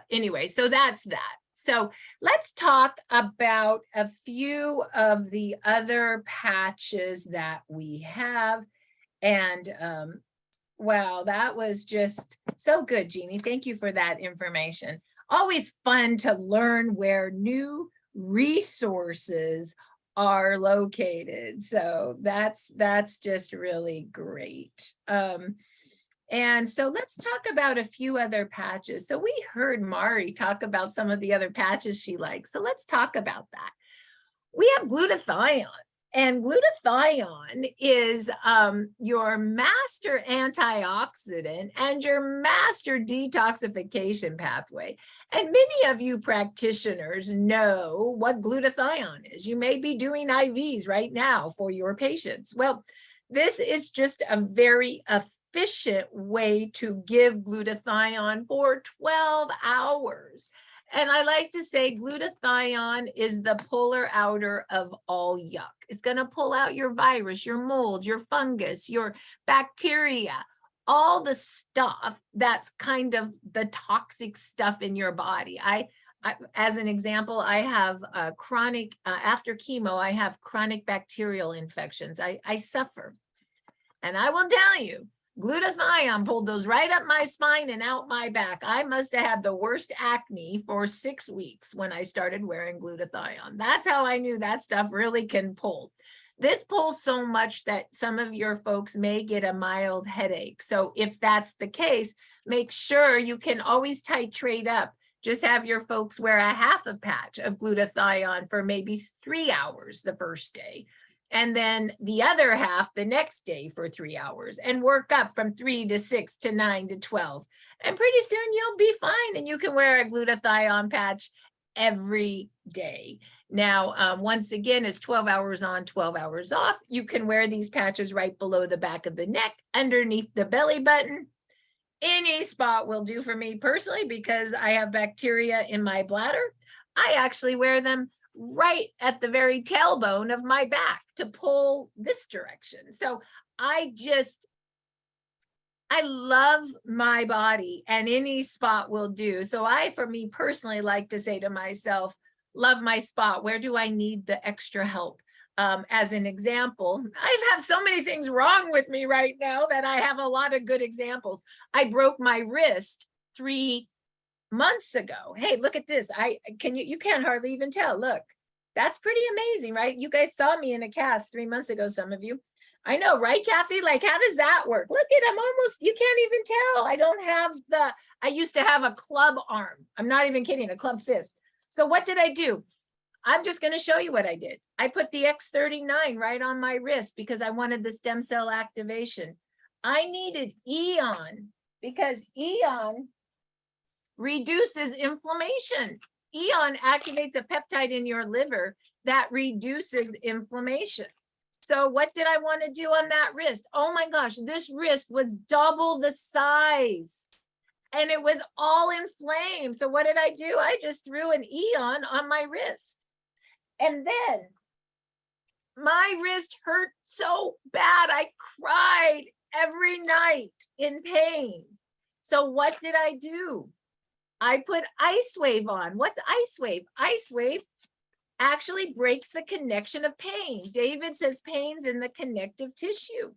anyway, so that's that. So let's talk about a few of the other patches that we have. And wow, that was just so good, Jeani. Thank you for that information. Always fun to learn where new resources are located. So that's just really great. And so let's talk about a few other patches. So we heard Mari talk about some of the other patches she likes. So let's talk about that. We have glutathione. And glutathione is your master antioxidant and your master detoxification pathway. And many of you practitioners know what glutathione is. You may be doing IVs right now for your patients. Well, this is just a very efficient way to give glutathione for 12 hours. And I like to say glutathione is the puller outer of all yuck. It's going to pull out your virus, your mold, your fungus, your bacteria, all the stuff that's kind of the toxic stuff in your body. I as an example, I have chronic, after chemo, I have chronic bacterial infections. I suffer. And I will tell you, glutathione pulled those right up my spine and out my back. I must have had the worst acne for 6 weeks when I started wearing glutathione. That's how I knew that stuff really can pull. This pulls so much that some of your folks may get a mild headache. So if that's the case, make sure you can always titrate up. Just have your folks wear a half a patch of glutathione for maybe 3 hours the first day. And then the other half the next day for 3 hours, and work up from 3 to 6 to 9 to 12. And pretty soon you'll be fine and you can wear a glutathione patch every day. Now, once again, it's 12 hours on, 12 hours off. You can wear these patches right below the back of the neck, underneath the belly button. Any spot will do for me personally because I have bacteria in my bladder. I actually wear them right at the very tailbone of my back to pull this direction. So I love my body and any spot will do. So I, for me personally, like to say to myself, love my spot. Where do I need the extra help? As an example, I have so many things wrong with me right now that I have a lot of good examples. I broke my wrist 3 months ago. Hey, look at this. You can't hardly even tell. Look, that's pretty amazing, right? You guys saw me in a cast 3 months ago, some of you. I know, right, Kathy? Like, how does that work? Look at, you can't even tell. I don't have I used to have a club arm. I'm not even kidding, a club fist. So what did I do? I'm just going to show you what I did. I put the X39 right on my wrist because I wanted the stem cell activation. I needed Eon because Eon reduces inflammation. Eon activates a peptide in your liver that reduces inflammation. So what did I want to do on that wrist? Oh my gosh, this wrist was double the size and it was all inflamed. So what did I do? I just threw an Eon on my wrist. And then my wrist hurt so bad. I cried every night in pain. So what did I do? I put Icewave on. What's Icewave? Icewave actually breaks the connection of pain. David says pain's in the connective tissue.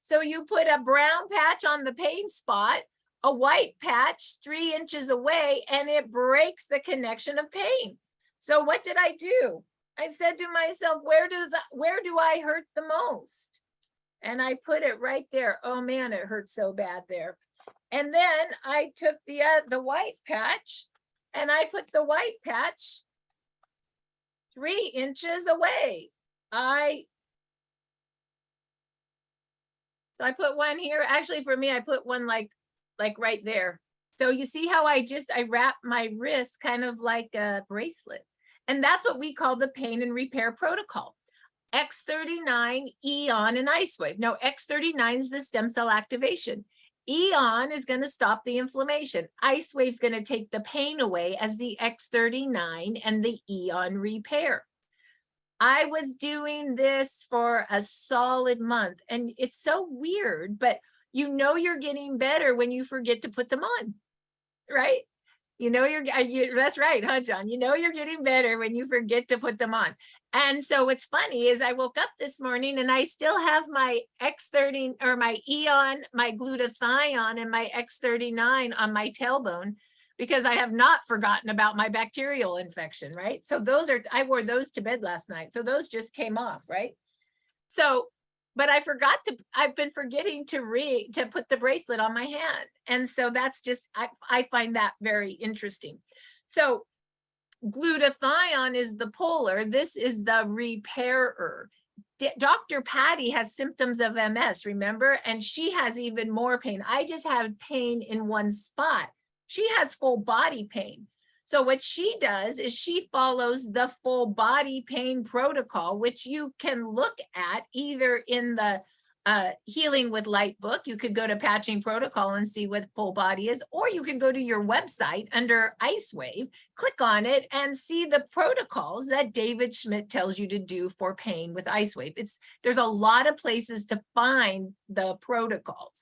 So you put a brown patch on the pain spot, a white patch 3 inches away, and it breaks the connection of pain. So what did I do? I said to myself, where do I hurt the most? And I put it right there. Oh man, it hurt so bad there. And then I took the white patch and I put the white patch 3 inches away. So I put one here. Actually, for me, I put one like right there. So you see how I wrap my wrist kind of like a bracelet. And that's what we call the pain and repair protocol. X39, Eon, and Icewave. Now, X39 is the stem cell activation. Eon is going to stop the inflammation. Icewave is going to take the pain away as the X39 and the Eon repair. I was doing this for a solid month, and it's so weird, but you know you're getting better when you forget to put them on, right? You know, that's right, huh, John? You know, you're getting better when you forget to put them on. And so what's funny is I woke up this morning and I still have my X30 or my Eon, my glutathione and my X39 on my tailbone because I have not forgotten about my bacterial infection, right? So I wore those to bed last night. So those just came off, right? So, but I've been forgetting to put the bracelet on my hand. And so that's just, I find that very interesting. So glutathione is the polar. This is the repairer. Dr. Patty has symptoms of MS, remember? And she has even more pain. I just have pain in one spot. She has full body pain. So what she does is she follows the full body pain protocol, which you can look at either in the Healing with Light book. You could go to Patching Protocol and see what full body is, or you can go to your website under Icewave, click on it and see the protocols that David Schmidt tells you to do for pain with Icewave. There's a lot of places to find the protocols.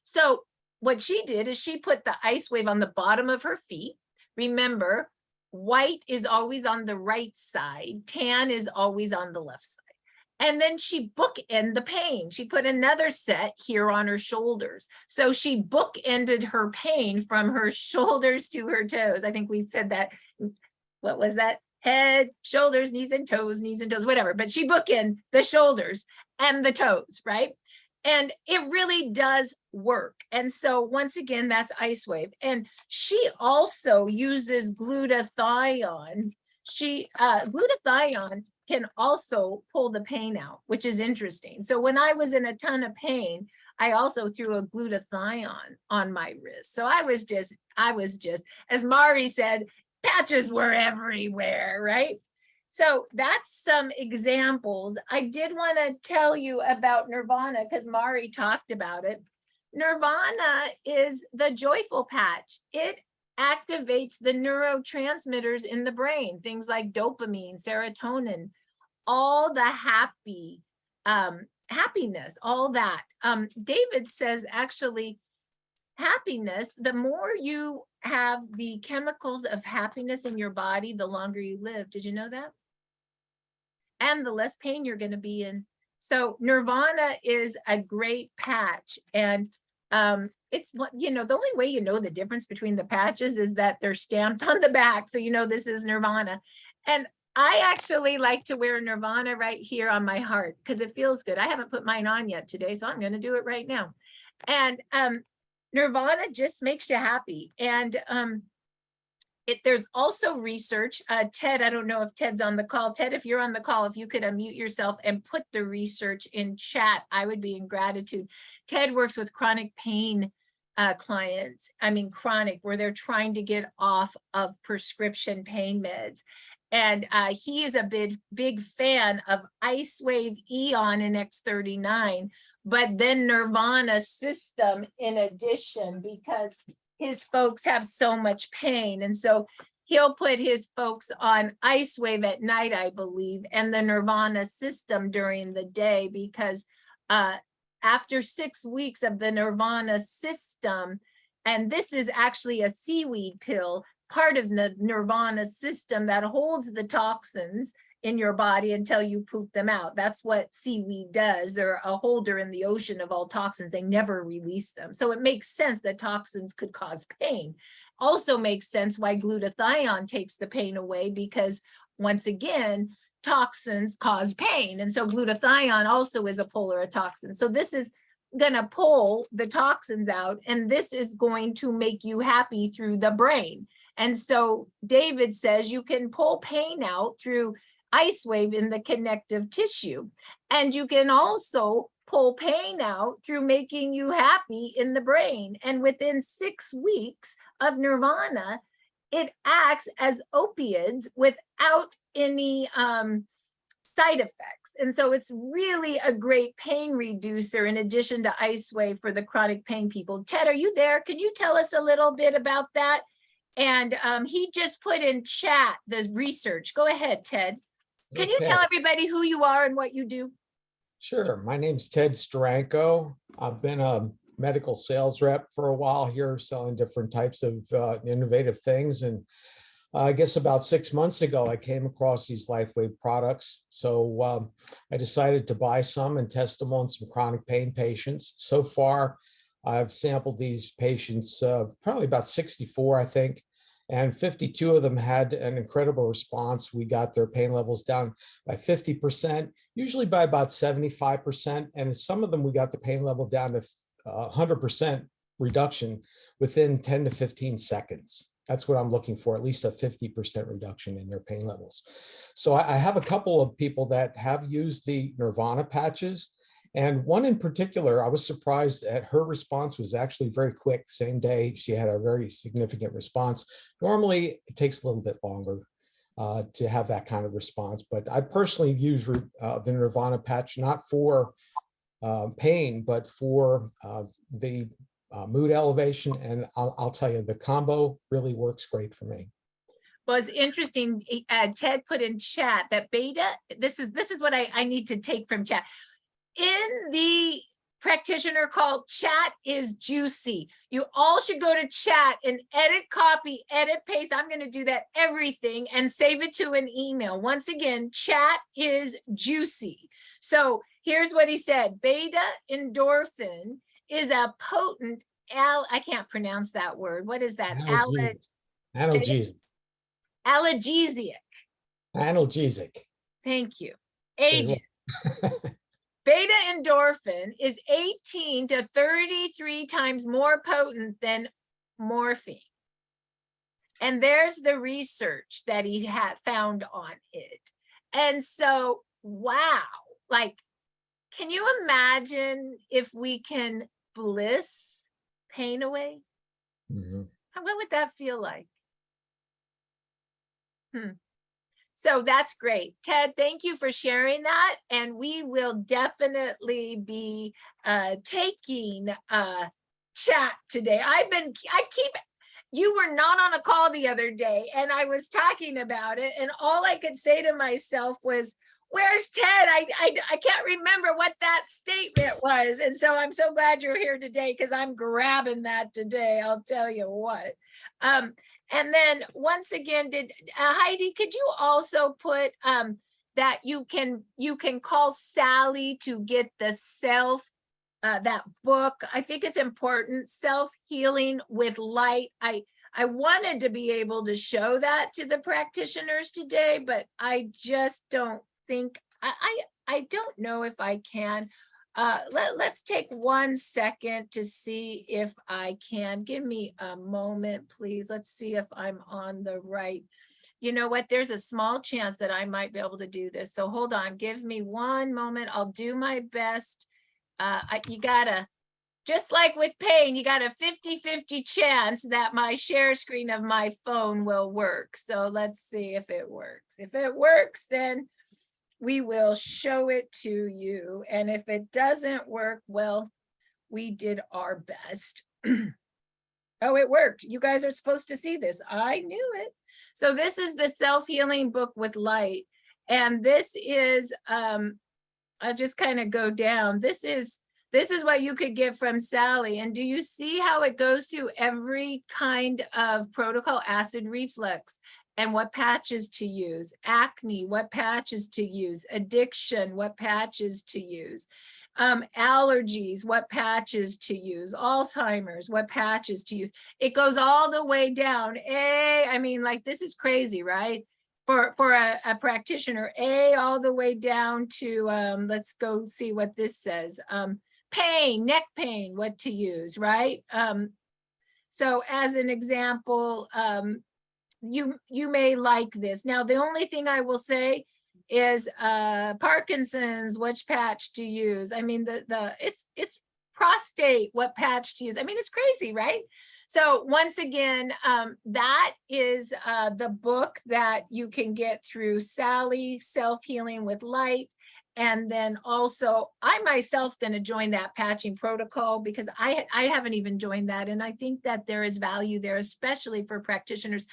So what she did is she put the Icewave on the bottom of her feet. Remember, white is always on the right side, tan is always on the left side. And then she bookended the pain. She put another set here on her shoulders. So she bookended her pain from her shoulders to her toes. I think we said that. What was that? Head, shoulders, knees and toes, whatever. But she bookended the shoulders and the toes, right? And it really does work. And so once again, that's Icewave. And she also uses glutathione. Glutathione can also pull the pain out, which is interesting. So when I was in a ton of pain, I also threw a glutathione on my wrist. So I was just, as Mari said, patches were everywhere, right? So that's some examples. I did want to tell you about Nirvana because Mari talked about it. Nirvana is the joyful patch. It activates the neurotransmitters in the brain, things like dopamine, serotonin, all the happiness, all that. David says actually happiness, the more you have the chemicals of happiness in your body, the longer you live. Did you know that? And the less pain you're going to be in. So Nirvana is a great patch. And it's what, the only way you know the difference between the patches is that they're stamped on the back. So this is Nirvana. And I actually like to wear Nirvana right here on my heart because it feels good. I haven't put mine on yet today, so I'm going to do it right now. And Nirvana just makes you happy. And there's also research. Ted, I don't know if Ted's on the call. Ted, if you're on the call, if you could unmute yourself and put the research in chat, I would be in gratitude. Ted works with chronic pain clients, chronic, where they're trying to get off of prescription pain meds. And he is a big fan of Icewave, Eon, and X39, but then Nirvana system in addition, because his folks have so much pain. And so he'll put his folks on Icewave at night, I believe, and the Nirvana system during the day, because after 6 weeks of the Nirvana system, and this is actually a seaweed pill, part of the Nirvana system that holds the toxins in your body until you poop them out. That's what seaweed does. They're a holder in the ocean of all toxins. They never release them. So it makes sense that toxins could cause pain. Also makes sense why glutathione takes the pain away, because once again, toxins cause pain. And so glutathione also is a polar toxin. So this is going to pull the toxins out, and this is going to make you happy through the brain. And so David says you can pull pain out through Icewave in the connective tissue. And you can also pull pain out through making you happy in the brain. And within 6 weeks of Nirvana, it acts as opioids without any side effects. And so it's really a great pain reducer in addition to Icewave for the chronic pain people. Ted, are you there? Can you tell us a little bit about that? And he just put in chat the research. Go ahead, Ted. Can you tell everybody who you are and what you do? Sure. My name's Ted Steranko. I've been a medical sales rep for a while here, selling different types of innovative things. And I guess about 6 months ago, I came across these Lifewave products. So I decided to buy some and test them on some chronic pain patients. So far, I've sampled these patients, probably about 64, I think. And 52 of them had an incredible response. We got their pain levels down by 50%, usually by about 75%. And some of them, we got the pain level down to 100% reduction within 10 to 15 seconds. That's what I'm looking for, at least a 50% reduction in their pain levels. So I have a couple of people that have used the Nirvana patches. And one in particular, I was surprised at her response was actually very quick. Same day, she had a very significant response. Normally, it takes a little bit longer to have that kind of response. But I personally use the Nirvana patch, not for pain, but for the mood elevation. And I'll tell you, the combo really works great for me. Well, it's interesting. Ted put in chat that beta, this is what I need to take from chat. In the practitioner call, chat is juicy. You all should go to chat and edit, copy, edit, paste. I'm going to do that everything and save it to an email. Once again, chat is juicy. So here's what he said. Beta endorphin is a potent, I can't pronounce that word. What is that? Analgesic. Analgesic. Thank you. Agent. Beta endorphin is 18 to 33 times more potent than morphine. And there's the research that he had found on it. And so, wow, like, can you imagine if we can bliss pain away? Mm-hmm. What would that feel like? So that's great. Ted, thank you for sharing that. And we will definitely be taking chat today. You were not on a call the other day and I was talking about it and all I could say to myself was, where's Ted? I can't remember what that statement was. And so I'm so glad you're here today because I'm grabbing that today. I'll tell you what. And then once again, Heidi, could you also put that you can call Sally to get the that book. I think it's important, Self-Healing with Light. I wanted to be able to show that to the practitioners today, but I just don't think, I don't know if I can. Let's take 1 second to see if I can. Give me a moment, please. Let's see if I'm on the right. You know what? There's a small chance that I might be able to do this. So hold on. Give me 1 moment. I'll do my best. You gotta, just like with pain, you got a 50-50 chance that my share screen of my phone will work. So let's see if it works. If it works, then we will show it to you. And if it doesn't work, well, we did our best. Oh, it worked. You guys are supposed to see this. I knew it. So this is the self-healing book with light. And this is, I'll just kind of go down. This is what you could get from Sally. And do you see how it goes through every kind of protocol? Acid reflux and what patches to use, acne, what patches to use, addiction, what patches to use, allergies, what patches to use, Alzheimer's, what patches to use. It goes all the way down. I mean, like, this is crazy, right? For a practitioner, all the way down to, let's go see what this says. Pain, neck pain, what to use, right? So as an example, you may like this. Now, the only thing I will say is Parkinson's, which patch to use. I mean, it's prostate, what patch to use. I mean, it's crazy, right? So once again, that is the book that you can get through Sally, Self-Healing with Light. And then also, I myself going to join that patching protocol because I haven't even joined that. And I think that there is value there, especially for practitioners.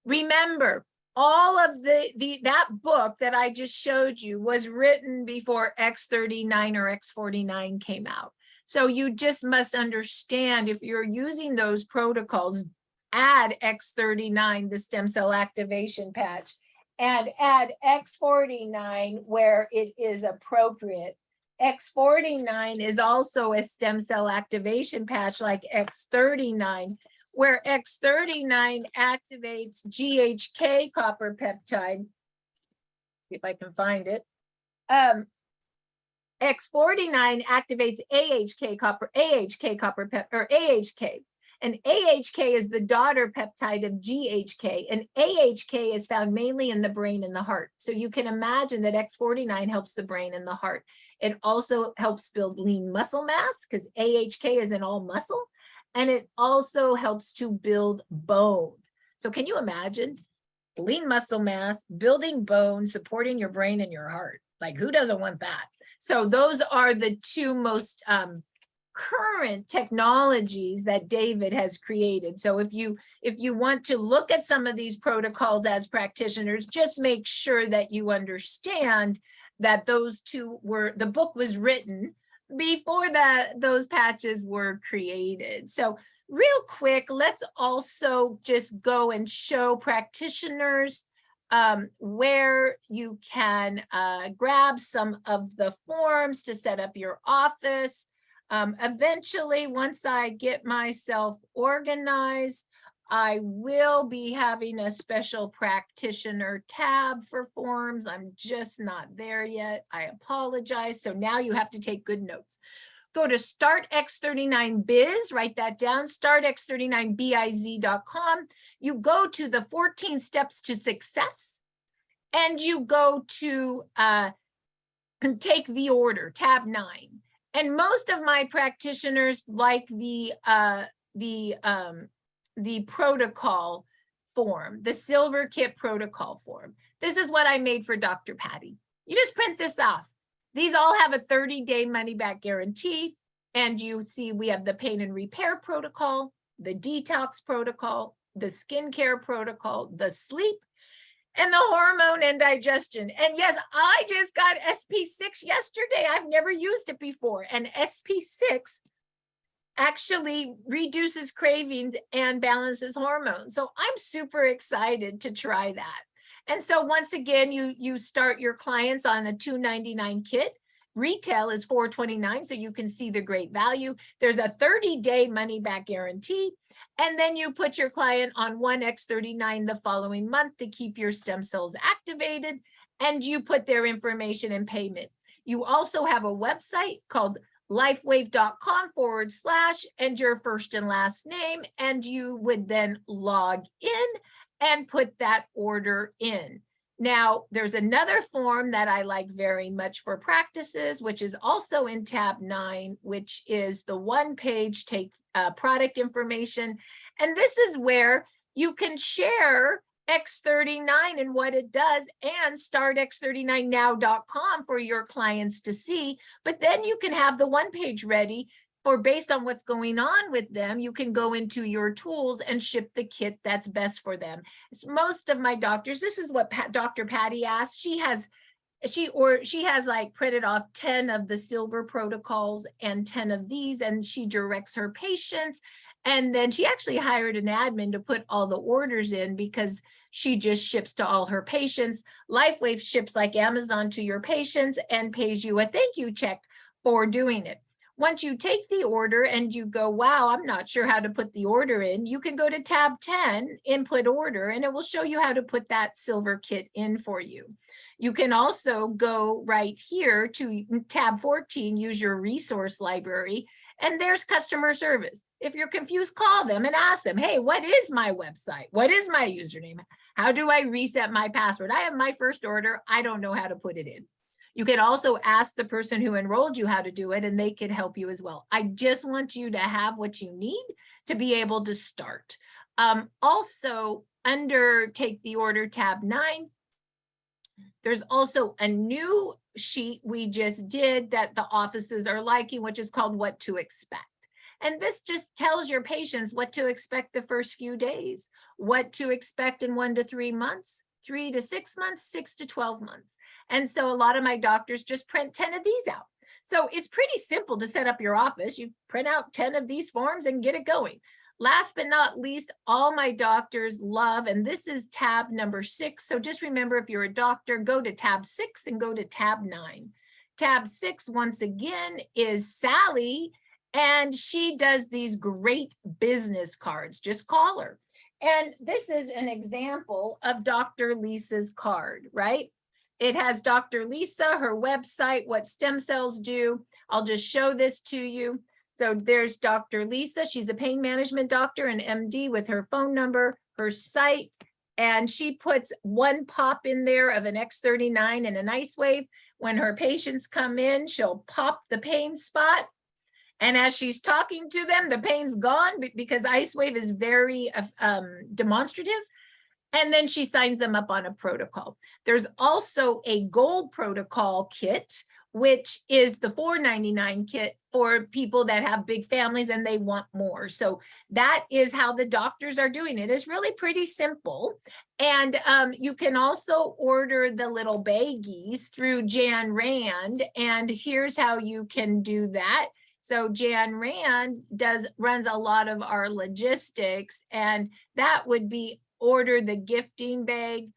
Remember, all of that book that I just showed you was written before X39 or X49 came out. So you just must understand, if you're using those protocols, add X39, the stem cell activation patch, and add X49 where it is appropriate. X49 is also a stem cell activation patch like X39, where X39 activates GHK copper peptide. See if I can find it. X49 activates AHK copper peptide, or AHK. And AHK is the daughter peptide of GHK, and AHK is found mainly in the brain and the heart. So you can imagine that X49 helps the brain and the heart. It also helps build lean muscle mass because AHK is in all muscle, and it also helps to build bone. So can you imagine lean muscle mass, building bone, supporting your brain and your heart? Like, who doesn't want that? So those are the two most current technologies that David has created. So if you want to look at some of these protocols as practitioners, just make sure that you understand that those two the book was written before those patches were created. So real quick, let's also just go and show practitioners where you can grab some of the forms to set up your office. Eventually, once I get myself organized, I will be having a special practitioner tab for forms. I'm just not there yet. I apologize. So now you have to take good notes. Go to startx39biz, write that down, startx39biz.com. You go to the 14 steps to success, and you go to take the order, tab 9. And most of my practitioners like the protocol form, the silver kit protocol form. This is what I made for Dr. Patty. You just print this off. These all have a 30-day money-back guarantee. And you see we have the pain and repair protocol, the detox protocol, the skincare protocol, the sleep, and the hormone and digestion. And yes, I just got SP6 yesterday. I've never used it before. And SP6 actually reduces cravings and balances hormones. So I'm super excited to try that. And so once again, you start your clients on a $299 kit. Retail is $429, so you can see the great value. There's a 30-day money-back guarantee. And then you put your client on 1X39 the following month to keep your stem cells activated, and you put their information in payment. You also have a website called lifewave.com/ and your first and last name, and you would then log in and put that order in. Now, there's another form that I like very much for practices, which is also in tab 9, which is the one-page take product information. And this is where you can share X39 and what it does, and start X39now.com for your clients to see. But then you can have the one page ready for, based on what's going on with them, you can go into your tools and ship the kit that's best for them. Most of my doctors, this is what Dr. Patty asked. She has like printed off 10 of the silver protocols and 10 of these, and she directs her patients. And then she actually hired an admin to put all the orders in, because she just ships to all her patients. Lifewave ships like Amazon to your patients and pays you a thank you check for doing it. Once you take the order and you go, wow, I'm not sure how to put the order in, you can go to tab 10, input order, and it will show you how to put that silver kit in for you. You can also go right here to tab 14, use your resource library, and there's customer service. If you're confused, call them and ask them, hey, what is my website? What is my username? How do I reset my password? I have my first order. I don't know how to put it in. You can also ask the person who enrolled you how to do it, and they can help you as well. I just want you to have what you need to be able to start. Also, under Take the Order tab 9, there's also a new sheet we just did that the offices are liking, which is called What to Expect. And this just tells your patients what to expect the first few days, what to expect in 1 to 3 months, 3 to 6 months, 6 to 12 months. And so a lot of my doctors just print 10 of these out. So it's pretty simple to set up your office. You print out 10 of these forms and get it going. Last but not least, all my doctors love, and this is tab number 6. So just remember, if you're a doctor, go to tab 6 and go to tab 9. Tab 6, once again, is Sally, and she does these great business cards. Just call her. And this is an example of Dr. Lisa's card, right? It has Dr. Lisa, her website, what stem cells do. I'll just show this to you. So there's Dr. Lisa. She's a pain management doctor and MD with her phone number, her site, and she puts one pop in there of an X39 and a Lifewave. When her patients come in, she'll pop the pain spot. And as she's talking to them, the pain's gone because Lifewave is very demonstrative. And then she signs them up on a protocol. There's also a gold protocol kit, which is the $4.99 kit for people that have big families and they want more. So that is how the doctors are doing it. It's really pretty simple. And you can also order the little baggies through Jan Rand. And here's how you can do that. So Jan Rand runs a lot of our logistics, and that would be order the gifting bag.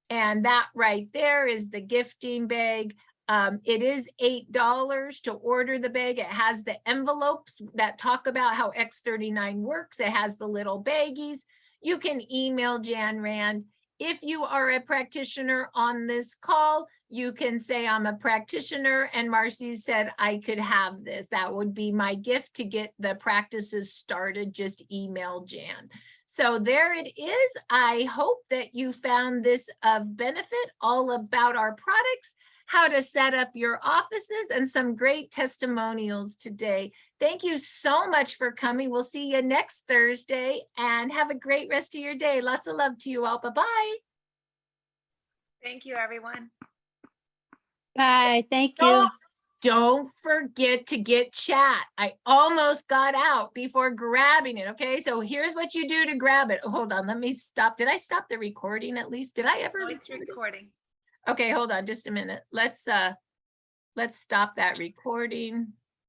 And that right there is the gifting bag. It is $8 to order the bag. It has the envelopes that talk about how X39 works. It has the little baggies. You can email Jan Rand. If you are a practitioner on this call, you can say I'm a practitioner and Marci said I could have this. That would be my gift to get the practices started. Just email Jan. So there it is. I hope that you found this of benefit, all about our products, how to set up your offices, and some great testimonials today. Thank you so much for coming. We'll see you next Thursday, and have a great rest of your day. Lots of love to you all. Bye-bye. Thank you, everyone. Bye. Thank you. Don't forget to get chat. I almost got out before grabbing it. Okay, so here's what you do to grab it. Oh, hold on, let me stop. Did I stop the recording at least? Did I ever? Oh, it's recording. Okay, hold on just a minute. Let's stop that recording.